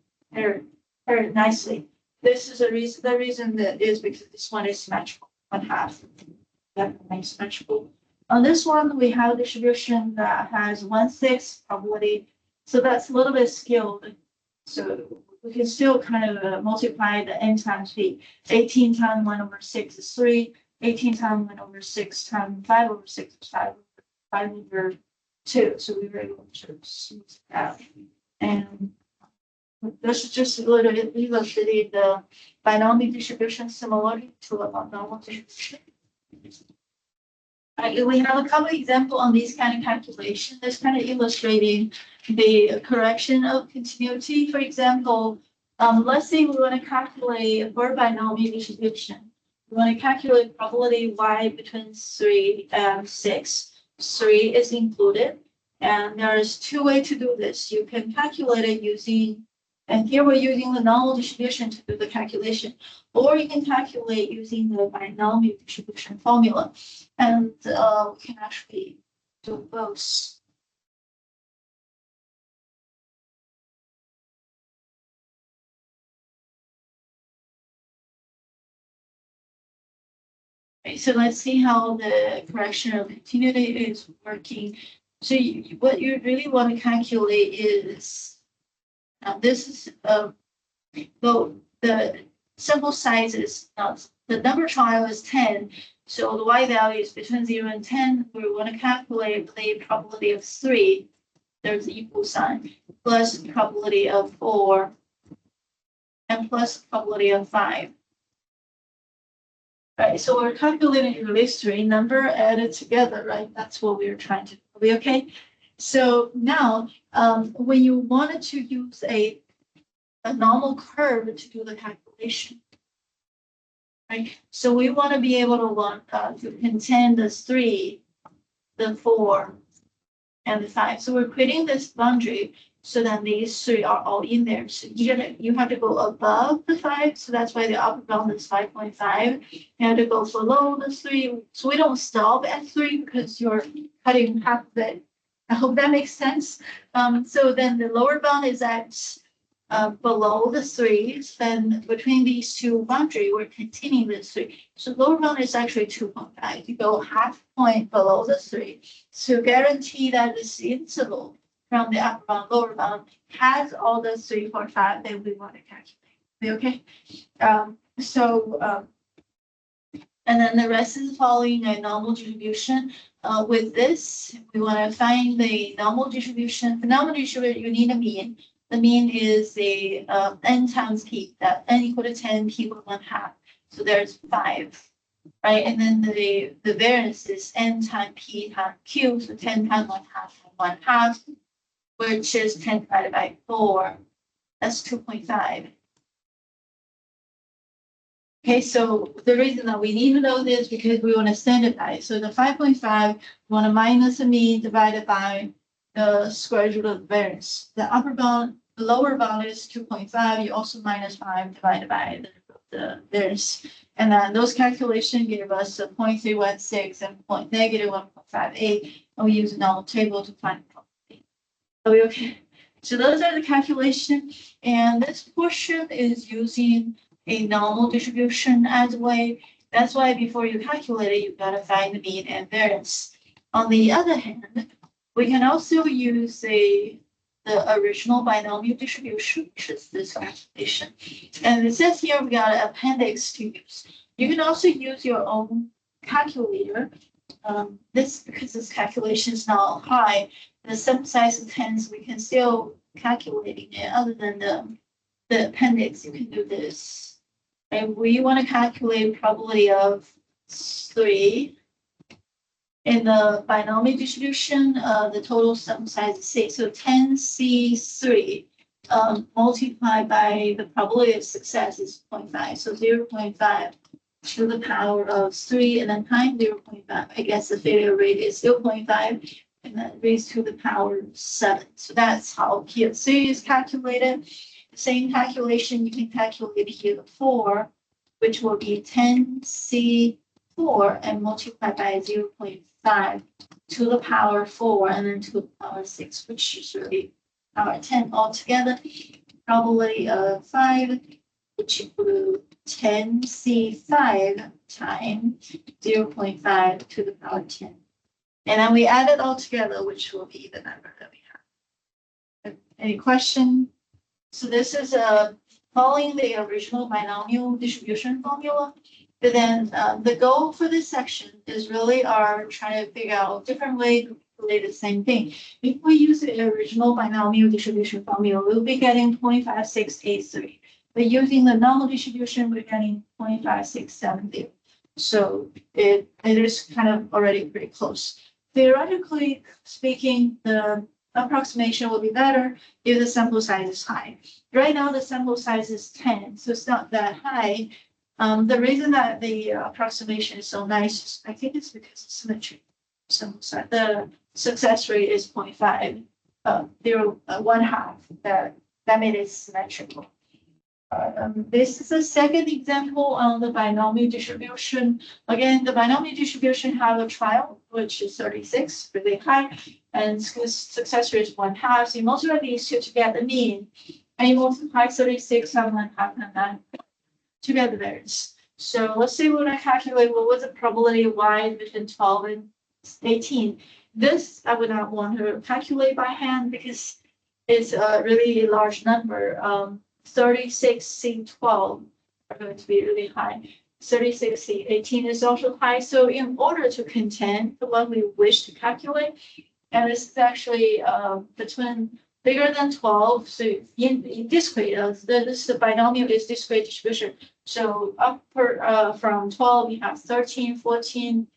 nicely. This is the reason that is because this one is symmetrical, 1/2. That makes symmetrical. On this one, we have a distribution that has 1/6 probability. So that's a little bit skilled. So we can still kind of multiply the n times p. 18 times 1/6 is 3. 18 times 1/6 times 5/6 is 5/2. So we were able to smooth it out. And this is just a little bit illustrating the binomial distribution similarly to a normal distribution. We have a couple of examples on these kind of calculations. That's kind of illustrating the correction of continuity. For example, let's say we want to calculate for binomial distribution. We want to calculate probability y between 3 and 6. 3 is included. And there's two ways to do this. You can calculate it using, and here we're using the normal distribution to do the calculation, or you can calculate using the binomial distribution formula. And we can actually do both. Okay, so let's see how the correction of continuity is working. So what you really want to calculate is, this is the sample size is not, the number trial is 10. So the y value is between 0 and 10. We want to calculate the probability of 3. There's an equal sign, plus probability of 4, and plus probability of 5. Right, so we're calculating these three number added together, right? That's what we're trying to do. Okay. So now, when you wanted to use a normal curve to do the calculation, right? So we want to be able to contain the 3, the 4, and the 5. So we're creating this boundary so that these 3 are all in there. So you have to go above the 5. So that's why the upper bound is 5.5. You have to go below the 3. So we don't stop at 3 because you're cutting half of it. I hope that makes sense. So then the lower bound is at below the 3. Then between these two boundaries, we're continuing the 3. So lower bound is actually 2.5. You go half point below the 3 to guarantee that this interval from the upper bound, lower bound has all the 3, 4, 5 that we want to calculate. Okay. And then the rest is following a normal distribution. With this, we want to find the normal distribution. For normal distribution, you need a mean. The mean is the n times p, that n equal to 10, p equal to 1/2. So there's 5, right? And then the variance is n times p times q, so 10 times 1/2 times 1/2, which is 10 divided by 4. That's 2.5. Okay, so the reason that we need to know this because we want to standardize. So the 5.5, we want to minus the mean divided by the square root of the variance. The upper bound, the lower bound is 2.5. You also minus 5 divided by the variance. And then those calculations give us a 0.316 and negative 1.58. And we use a normal table to find the probability. Okay. So those are the calculations. And this portion is using a normal distribution as a way. That's why before you calculate it, you've got to find the mean and variance. On the other hand, we can also use the original binomial distribution, which is this calculation. And it says here we've got an appendix to use. You can also use your own calculator. Because this calculation is not high, the sample size is 10, we can still calculating it other than the appendix, you can do this. And we want to calculate probability of 3. In the binomial distribution, the total sample size is 6. So 10C3 multiplied by the probability of success is 0.5. So 0.5 to the power of 3, and then times 0.5. I guess the failure rate is 0.5, and then raised to the power of 7. So that's how POC is calculated. The same calculation you can calculate here 4, which will be 10C4 and multiply by 0.5 to the power 4 and then to the power 6, which is really power 10 altogether. Probability of 5, which equals 10C5 times 0.5 to the power 10. And then we add it all together, which will be the number that we have. Any question? So this is following the original binomial distribution formula. But then the goal for this section is really trying to figure out a different way to calculate the same thing. If we use the original binomial distribution formula, we'll be getting 0.5683. But using the normal distribution, we're getting 0.5670. So it is kind of already pretty close. Theoretically speaking, the approximation will be better if the sample size is high. Right now, the sample size is 10, so it's not that high. The reason that the approximation is so nice, I think it's because of symmetry. Sample size. The success rate is 0.5, 1/2. That made it symmetrical. This is a second example on the binomial distribution. Again, the binomial distribution have a trial, which is 36, really high, and success rate is 1/2. So you multiply these two to get the mean, and you multiply 36 on 1/2 and that to get the variance. So let's say we're going to calculate what was the probability of y between 12 and 18. This I would not want to calculate by hand because it's a really large number. 36C12 are going to be really high. 36C18 is also high. So in order to contend the one we wish to calculate, and this is actually between bigger than 12. So in discrete, this the binomial is discrete distribution. So from 12, you have 13, 14,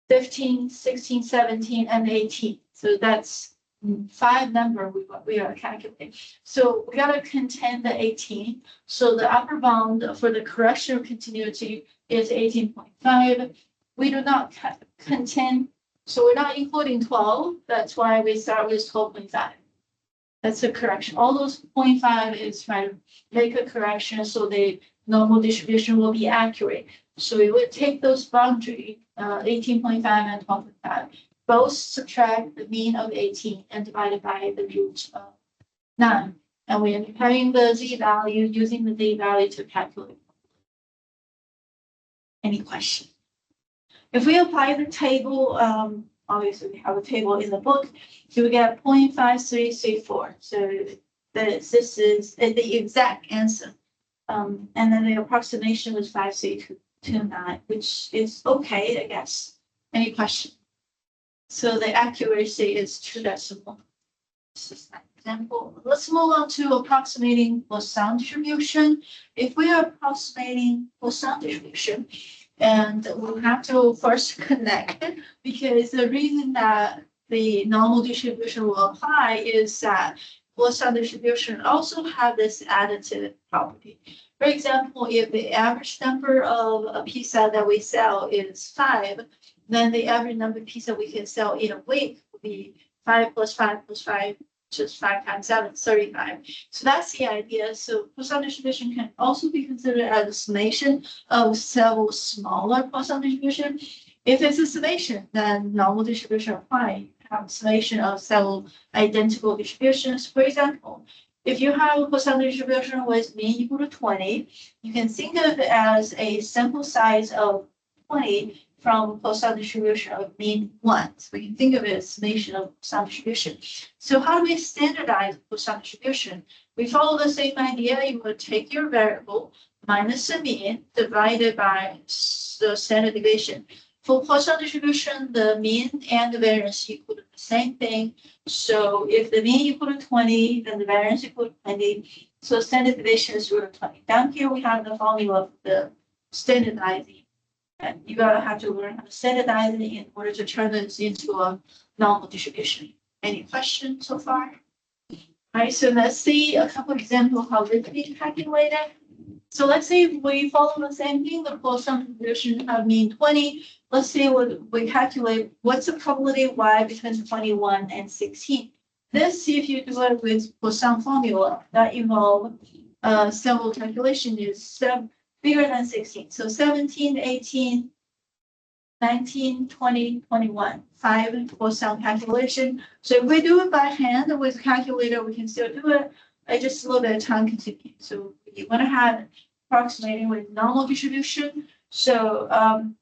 15, 16, 17, and 18. So that's 5 number we are calculating. So we got to contend the 18. So the upper bound for the correction of continuity is 18.5. We do not contend, so we're not including 12. That's why we start with 12.5. That's a correction. All those 0.5 is trying to make a correction so the normal distribution will be accurate. So we would take those boundary 18.5 and 12.5. Both subtract the mean of 18 and divide it by the root of 9. And we are comparing the z-value using the z-value to calculate. Any question? If we apply the table, obviously we have a table in the book, so we get 0.5334. So this is the exact answer. And then the approximation was 5.329, which is okay, I guess. Any question? So the accuracy is 2 decimal. This is an example. Let's move on to approximating Poisson distribution. If we are approximating Poisson distribution, and we'll have to first connect it, because the reason that the normal distribution will apply is that Poisson distribution also have this additive property. For example, if the average number of a pizza that we sell is 5, then the average number of pizza we can sell in a week will be 5 plus 5 plus 5, just 5 times 7, 35. So that's the idea. So Poisson distribution can also be considered as a summation of several smaller Poisson distribution. If it's a summation, then normal distribution apply. Have a summation of several identical distributions. For example, if you have a Poisson distribution with mean equal to 20, you can think of it as a sample size of 20 from Poisson distribution of mean 1. So we can think of it as summation of Poisson distribution. So how do we standardize Poisson distribution? We follow the same idea. You would take your variable minus the mean divided by the standard deviation. For Poisson distribution, the mean and the variance equal to the same thing. So if the mean equal to 20, then the variance equal to 20. So standard deviation is root of 20. Down here, we have the formula for the standardizing. And you gotta have to learn how to standardize it in order to turn this into a normal distribution. Any questions so far? All right, so let's see a couple examples how this can be calculated. So let's say we follow the same thing, the Poisson distribution have mean 20. Let's say we calculate what's the probability y between 21 and 16. This, if you do it with Poisson formula, that involve several calculations is bigger than 16. So 17, 18, 19, 20, 21, 5 Poisson calculation. So if we do it by hand with calculator, we can still do it. It's just a little bit of time consuming. So you want to have approximating with normal distribution. So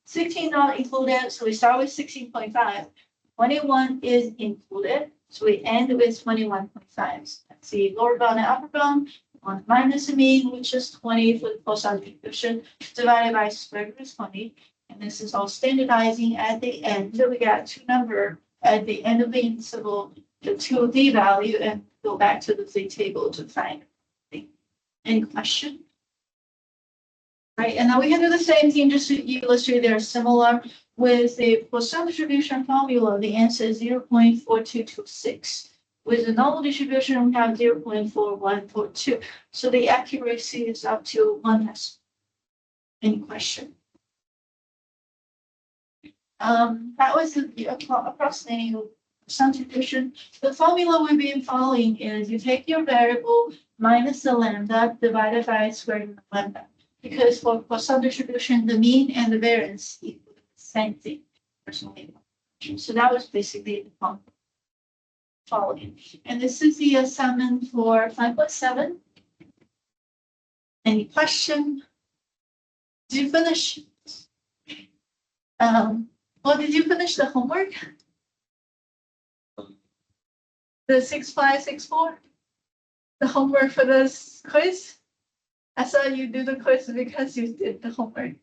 16 not included. So we start with 16.5. 21 is included. So we end with 21.5. Let's see lower bound and upper bound. 1 minus the mean, which is 20 for the Poisson distribution, divided by square root of 20. And this is all standardizing at the end. So we got two number at the end of the interval, the 2D value, and go back to the Z table to find it. Any question? Right, and now we can do the same thing just to illustrate they're similar with the Poisson distribution formula. The answer is 0.4226. With the normal distribution, we have 0.4142. So the accuracy is up to 1 decimal. Any question? That was the approximating Poisson distribution. The formula we've been following is you take your variable minus the lambda divided by square root of lambda. Because for Poisson distribution, the mean and the variance equal the same thing. So that was basically the formula following. And this is the assignment for 5.7. Any question? Did you finish? Well, did you finish the homework? The 6564? The homework for this quiz? I saw you do the quiz because you did the homework.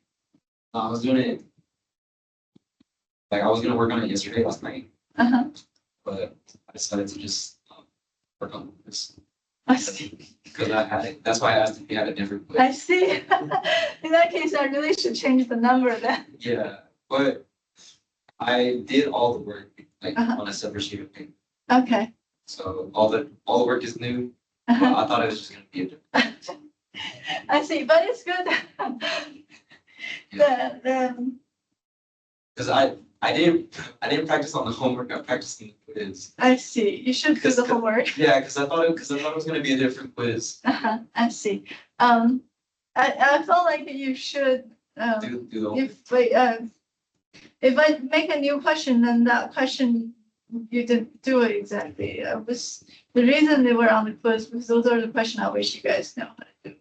I was doing it, like I was gonna work on it yesterday, last night, but I decided to just work on this. I see. Because that's why I asked if you had a different quiz. I see. In that case, I really should change the number then. Yeah, but I did all the work like on a separate sheet of paper. Okay. So all the work is new. But I thought it was just gonna be a different. I see, but it's good. Because I didn't practice on the homework. I practiced in the quiz. I see. You should do the homework. Yeah, because I thought it was gonna be a different quiz. I see. I felt like you should. Do the If I make a new question, then that question you didn't do it exactly. The reason they were on the quiz because those are the questions I wish you guys know how to do.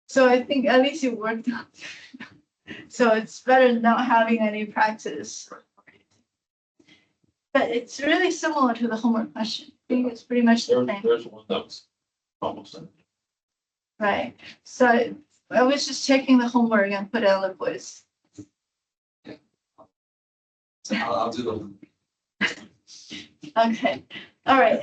So I think at least you worked on it. So it's better not having any practice. But it's really similar to the homework question. I think it's pretty much the same. There's one that was almost done. Right. So I was just taking the homework and put it on the quiz. So I'll do the. Okay. All right.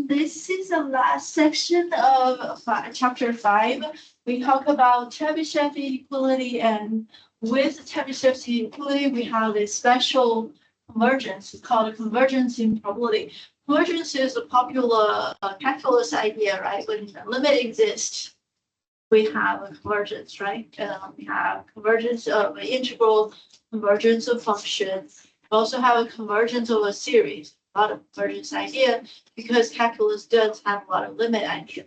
This is the last section of chapter 5. We talk about Chebyshev inequality, and with Chebyshev inequality, we have a special convergence. It's called a convergence in probability. Convergence is a popular calculus idea, right? When the limit exists, we have a convergence, right? We have convergence of an integral, convergence of functions. We also have a convergence of a series. A lot of convergence idea because calculus does have a lot of limit idea.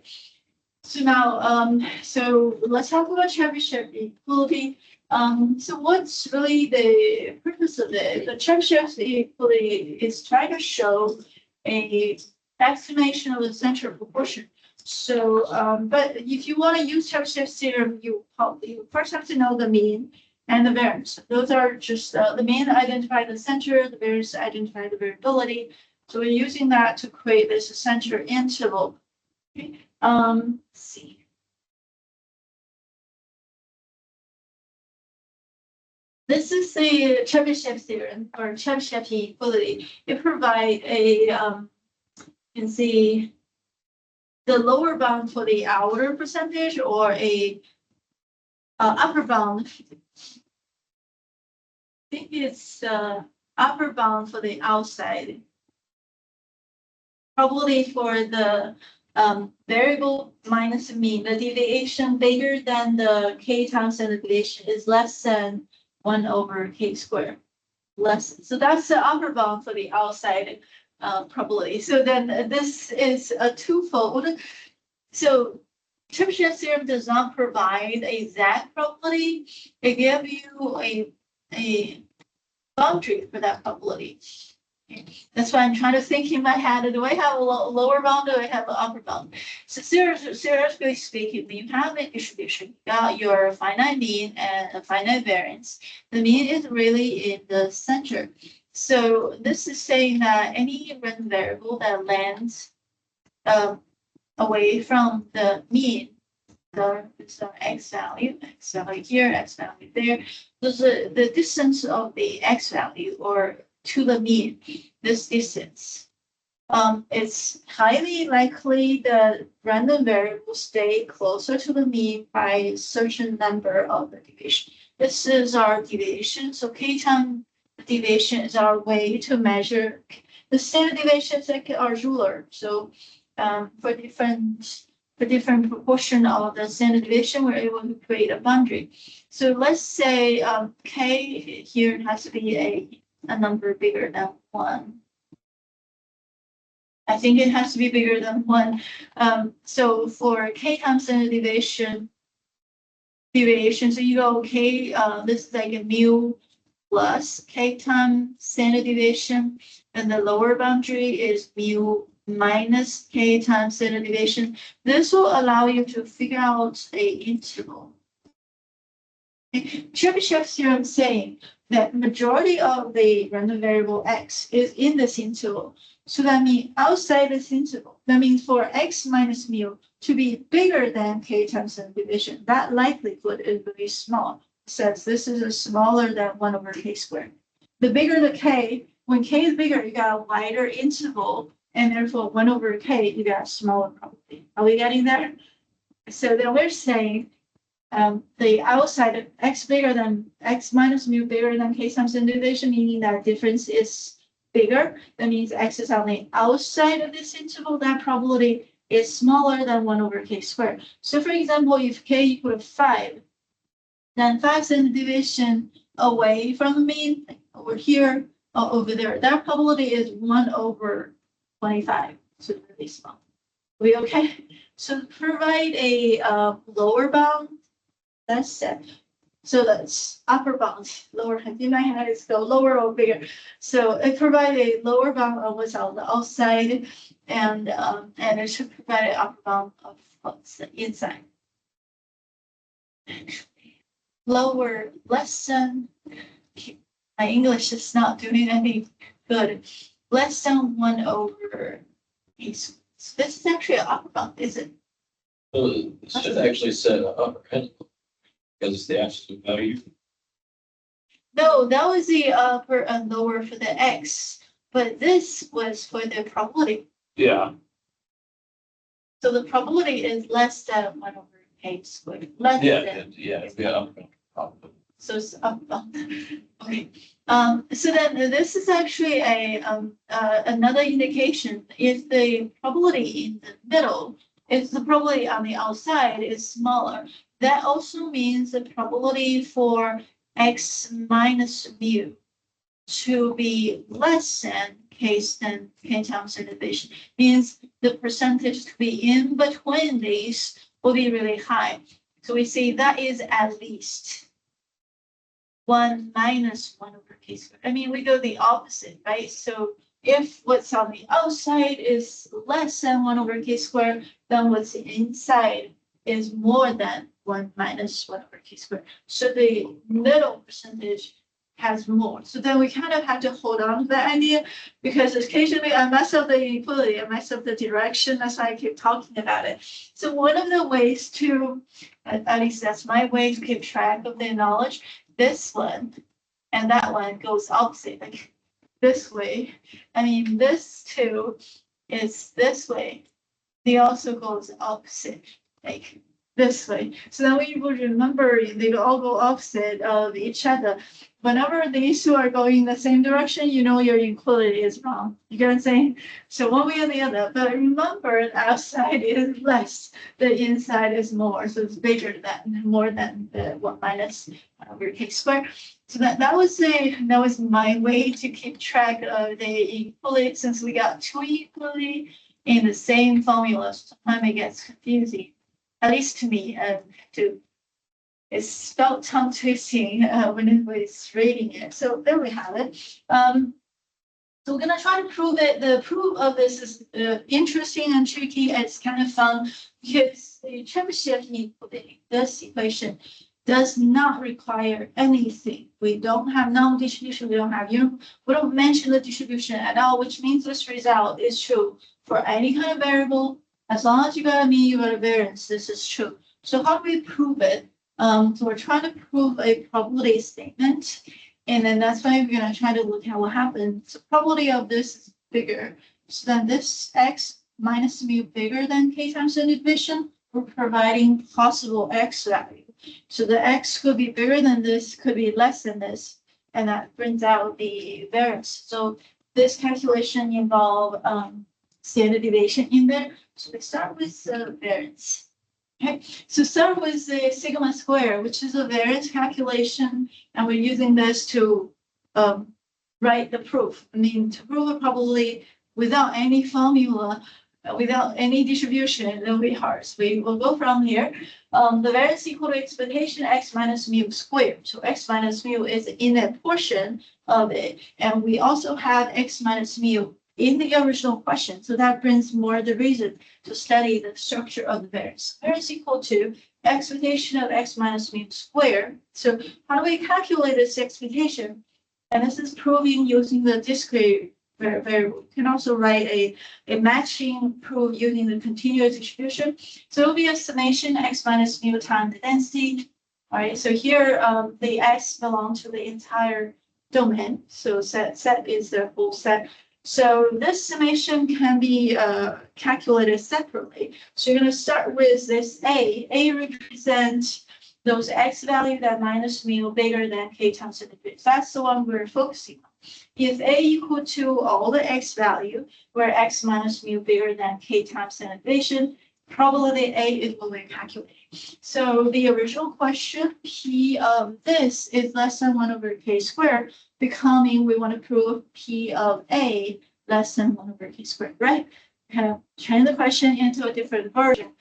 So now, so let's talk about Chebyshev inequality. So what's really the purpose of it? The Chebyshev inequality is trying to show a estimation of the central proportion. So, but if you want to use Chebyshev's theorem, you first have to know the mean and the variance. Those are just the mean identify the center, the variance identify the variability. So we're using that to create this center interval. Okay. Let's see. This is the Chebyshev theorem or Chebyshev equality. It provides a, you can see the lower bound for the outer percentage or a upper bound. I think it's upper bound for the outside. Probably for the variable minus mean, the deviation bigger than the k times standard deviation is less than 1 over k squared. Less. So that's the upper bound for the outside probability. So then this is a twofold. So Chebyshev theorem does not provide a exact probability. It gives you a boundary for that probability. That's why I'm trying to think in my head, do I have a lower bound, do I have an upper bound? So theoretically speaking, when you have a distribution, you got your finite mean and a finite variance. The mean is really in the center. So this is saying that any random variable that lands away from the mean, the x value here, x value there, the distance of the x value or to the mean, this distance. It's highly likely that random variables stay closer to the mean by a certain number of the deviation. This is our deviation. So k times deviation is our way to measure the standard deviation is like our ruler. So for different proportion of the standard deviation, we're able to create a boundary. So let's say k here has to be a number bigger than 1. I think it has to be bigger than 1. So for k times standard deviation, so you go k, this is like a mu plus k times standard deviation, and the lower boundary is mu minus k times standard deviation. This will allow you to figure out a interval. Chebyshev theorem saying that majority of the random variable x is in this interval. So that means outside this interval, that means for x minus mu to be bigger than k times standard deviation, that likelihood is really small. It says this is smaller than 1 over k squared. The bigger the k, when k is bigger, you got a wider interval, and therefore 1 over k, you got a smaller probability. Are we getting there? So then we're saying the outside of x bigger than x minus mu bigger than k times standard deviation, meaning that difference is bigger. That means x is on the outside of this interval. That probability is smaller than 1 over k squared. So for example, if k equal to 5, then 5 standard deviation away from the mean over here or over there, that probability is 1 over 25. So really small. We okay? So provide a lower bound. That's set. So that's upper bound, lower. In my head, it's go lower or bigger. So it provides a lower bound of what's on the outside, and it should provide an upper bound of what's the inside. Actually, lower, less than. My English is not doing any good. Less than 1 over. This is actually an upper bound, is it? Well, it should actually set an upper end because it's the absolute value. No, that was the upper and lower for the x, but this was for the probability. Yeah. So the probability is less than 1 over k squared. Less than. If we had upper bound, probably. So it's up. Okay. So then this is actually a another indication. If the probability in the middle, if the probability on the outside is smaller, that also means the probability for x minus mu to be less than k times standard deviation means the percentage to be in between these will be really high. So we see that is at least 1 minus 1 over k squared. I mean, we go the opposite, right? So if what's on the outside is less than 1 over k squared, then what's inside is more than 1 minus 1 over k squared. So the middle percentage has more. So then we kind of have to hold on to that idea, because occasionally I mess up the equality, I mess up the direction. That's why I keep talking about it. So one of the ways to, at least that's my way to keep track of the knowledge, this one, and that one goes opposite, like this way. I mean, this two is this way. They also goes opposite, like this way. So then we would remember they all go opposite of each other. Whenever these two are going in the same direction, you know your inequality is wrong. You get what I'm saying? So one way or the other. But remember, the outside is less, the inside is more. So it's bigger than, more than the 1 minus over k squared. So that was my way to keep track of the equality, since we got two equality in the same formula. Sometimes it gets confusing, at least to me, it's felt tongue twisting when it was reading it. So there we have it. So we're gonna try to prove it. The proof of this is interesting and tricky. It's kind of fun because the Chebyshev equality, this equation, does not require anything. We don't have normal distribution. We don't mention the distribution at all, which means this result is true for any kind of variable. As long as you got a mean, you got a variance. This is true. So how do we prove it? So we're trying to prove a probability statement, and then that's why we're gonna try to look at what happens. So probability of this is bigger. So then this x minus mu bigger than k times the division. We're providing possible x value. So the x could be bigger than this, could be less than this, and that brings out the variance. So this calculation involve standard deviation in there. So we start with the variance. Okay, so start with the sigma square, which is a variance calculation, and we're using this to write the proof. I mean, to prove a probability without any formula, without any distribution, it'll be hard. So we will go from here. The variance equal to expectation x minus mu squared. So x minus mu is in a portion of it, and we also have x minus mu in the original question. So that brings more the reason to study the structure of the variance. Variance equal to expectation of x minus mu squared. So how do we calculate this expectation? And this is proving using the discrete variable. You can also write a matching proof using the continuous distribution. So it will be a summation x minus mu times the density. All right, so here the x belong to the entire domain. So set is the full set. So this summation can be calculated separately. So you're going to start with this A. A represents those x value that minus mu bigger than k times the division. That's the one we're focusing on. If A equal to all the x value, where x minus mu bigger than k times the division, probability A is what we're calculating. So the original question, P of this is less than 1 over k squared, becoming we want to prove P of A less than 1 over k squared, right? Kind of turn the question into a different version.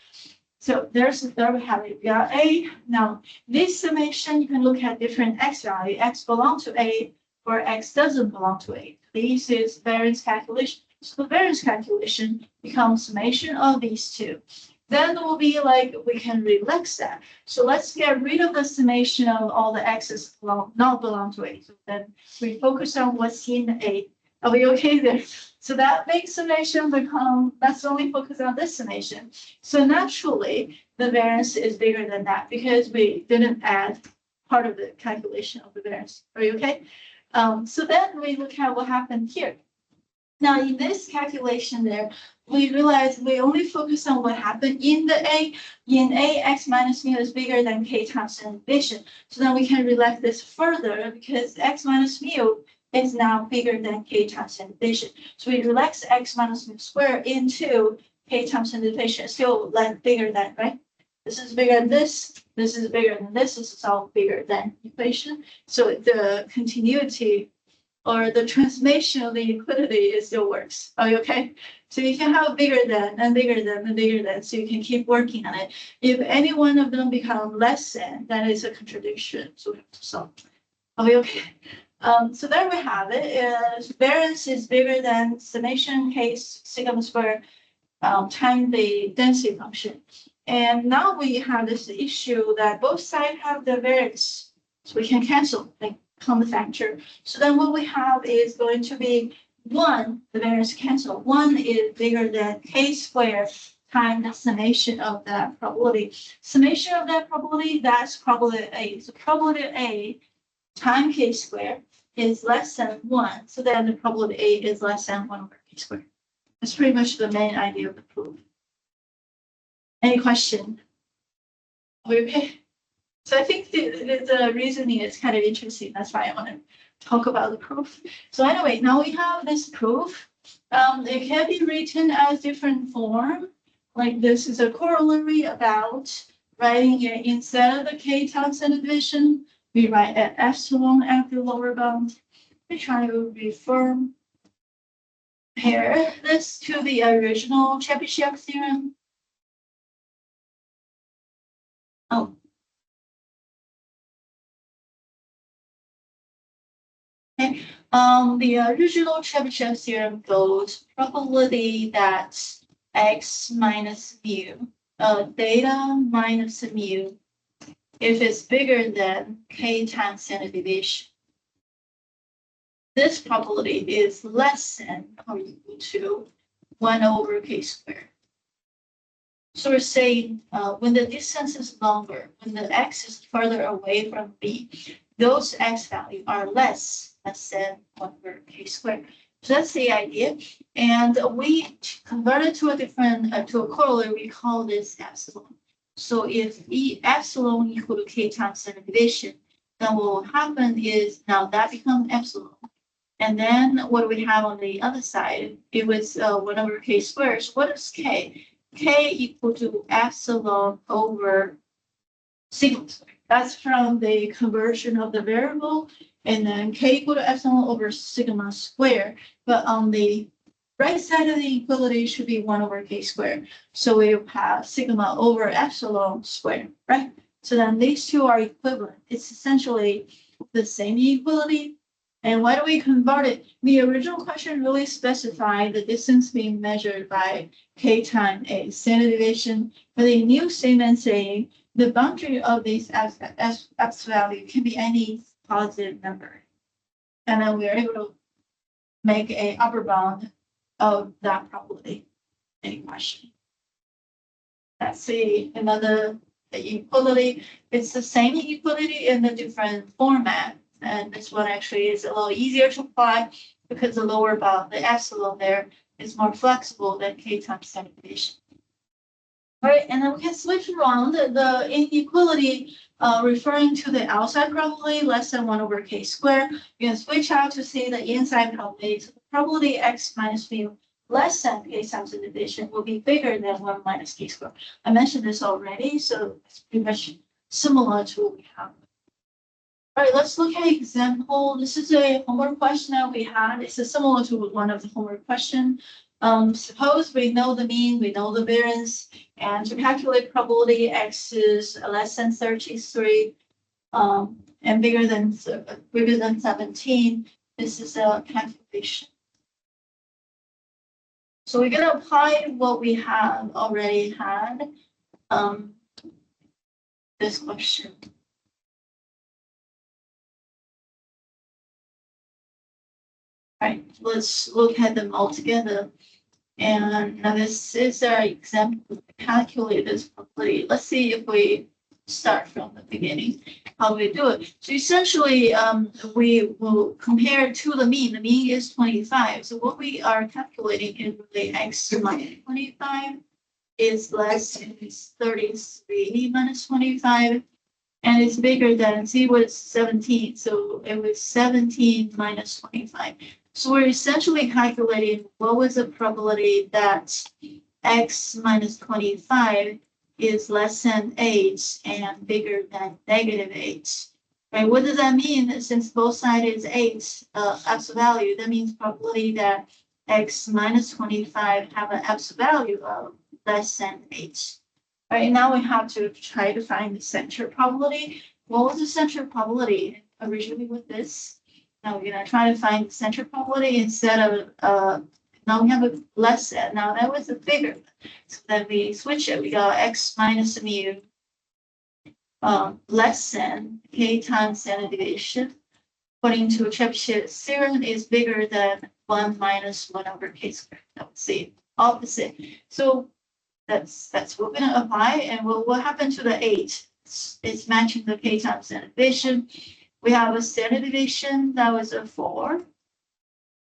So there we have it. We got A. Now, this summation, you can look at different x value. X belongs to A or X doesn't belong to A. This is variance calculation. So the variance calculation becomes summation of these two. Then it will be like we can relax that. So let's get rid of the summation of all the x's not belong to A. So then we focus on what's in A. Are we okay there? So that makes summation become, let's only focus on this summation. So naturally, the variance is bigger than that because we didn't add part of the calculation of the variance. Are you okay? So then we look at what happened here. Now, in this calculation there, we realize we only focus on what happened in the A. In A, x minus mu is bigger than k times the division. So then we can relax this further because x minus mu is now bigger than k times the division. So we relax x minus mu squared into k times the division. Still like bigger than, right? This is bigger than this. This is bigger than this. This is all bigger than equation. So the continuity or the transformation of the equality is still works. Are you okay? So you can have bigger than and bigger than and bigger than, so you can keep working on it. If any one of them become less than, that is a contradiction. So we have to solve. Are we okay? So there we have it. Variance is bigger than summation case sigma squared times the density function. And now we have this issue that both sides have the variance. So we can cancel, like common factor. So then what we have is going to be 1, the variance cancel. 1 is bigger than k squared times the summation of that probability. Summation of that probability, that's probability A. So probability A times k squared is less than 1. So then the probability A is less than 1 over k squared. That's pretty much the main idea of the proof. Any question? Okay. So I think the reasoning is kind of interesting. That's why I want to talk about the proof. So anyway, now we have this proof. It can be written as different form. Like this is a corollary about writing it instead of the k Townsend division. We write an epsilon at the lower bound. We try to compare this to the original Chebyshev theorem. Oh. Okay. The original Chebyshev theorem goes probability that x minus mu, theta minus mu, if it's bigger than k times standard deviation. This probability is less than or equal to 1 over k squared. So we're saying when the distance is longer, when the x is further away from b, those x values are less than 1 over k squared. So that's the idea. And we convert it to a different, to a corollary, we call this epsilon. So if E epsilon equal to k times standard deviation, then what will happen is now that becomes epsilon. And then what do we have on the other side? It was 1 over k squared. So what is k? K equal to epsilon over sigma squared. That's from the conversion of the variable. And then k equal to epsilon over sigma squared. But on the right side of the equality should be 1 over k squared. So we have sigma over epsilon squared, right? So then these two are equivalent. It's essentially the same equality. And why do we convert it? The original question really specified the distance being measured by k times a standard deviation. But the new statement saying the boundary of this x value can be any positive number. And then we are able to make a upper bound of that probability. Any question? Let's see another equality. It's the same equality in a different format. And this one actually is a little easier to apply because the lower bound, the epsilon there, is more flexible than k times standard deviation. All right, and then we can switch around the inequality referring to the outside probability less than 1 over k squared. You can switch out to see the inside probability. So the probability x minus mu less than k times the division will be bigger than 1 minus k squared. I mentioned this already, so it's pretty much similar to what we have. All right, let's look at an example. This is a homework question that we had. It's similar to one of the homework questions. Suppose we know the mean, we know the variance, and to calculate probability x is less than 33 and bigger than 17. This is a calculation. So we're going to apply what we have already had. This question. All right, let's look at them all together. And now this is our example to calculate this probability. Let's see if we start from the beginning, how we do it. So essentially, we will compare to the mean. The mean is 25. So what we are calculating is really x minus 25 is less than 33 minus 25. And it's bigger than, see what's 17. So it was 17 minus 25. So we're essentially calculating what was the probability that x minus 25 is less than 8 and bigger than negative 8. Right? What does that mean? Since both sides is 8 absolute value, that means probability that x minus 25 have an absolute value of less than 8. Right, now we have to try to find the center probability. What was the center probability originally with this? Now we're going to try to find the center probability instead of, now we have a less than. Now that was a bigger. So then we switch it. We got x minus mu less than k times standard deviation. According to Chebyshev theorem is bigger than 1 minus 1 over k squared. That would say opposite. So that's what we're going to apply. And what happened to the 8? It's matching the k times standard deviation. We have a standard deviation that was a 4.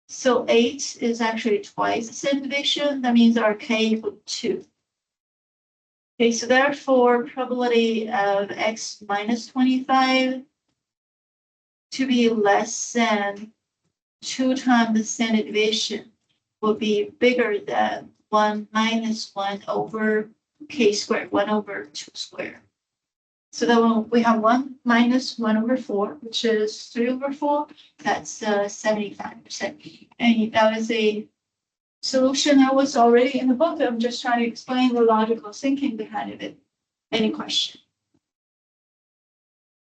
So 8 is actually twice the standard deviation. That means our k equal 2. Okay, so therefore probability of x minus 25 to be less than 2 times the standard deviation will be bigger than 1 minus 1 over k squared, 1 over 2 squared. So then we have 1 minus 1 over 4, which is 3 over 4. That's 75%. And that is a solution that was already in the book. I'm just trying to explain the logical thinking behind it. Any question?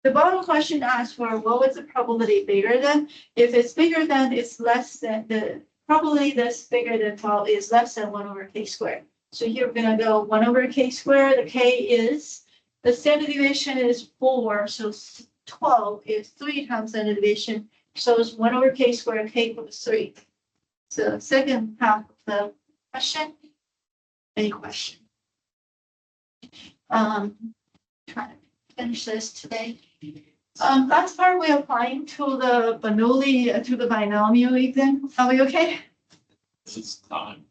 The bottom question asks for what was the probability bigger than? If it's bigger than, it's less than the probability that's bigger than 12 is less than 1 over k squared. So here we're gonna go 1 over k squared. The k is the standard deviation is 4, so 12 is 3 times standard deviation. So it's 1 over k squared, k equals 3. So second half of the question. Any question? Trying to finish this today. Last part we're applying to the Bernoulli to the binomial exam. Are we okay? It's time.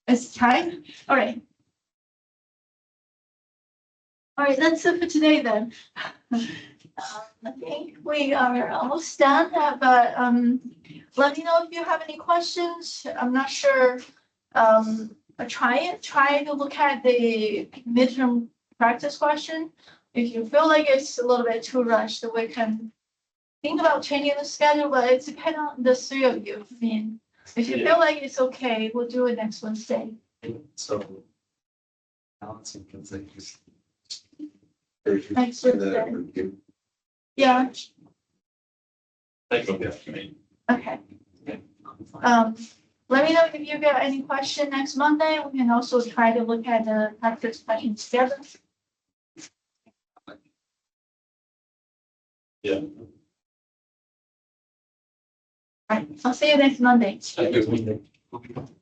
It's time. All right. All right, that's it for today then. I think we are almost done, but let me know if you have any questions. I'm not sure. Try to look at the midterm practice question. If you feel like it's a little bit too rushed, we can think about changing the schedule, but it depends on the 3 of you. I mean, if you feel like it's okay, we'll do it next Wednesday. So. Balancing consecutive. Next Wednesday. Yeah, Thank you. I mean, okay. Let me know if you got any question next Monday. We can also try to look at the practice questions together. yeah. All right, I'll see you next Monday. Thank you.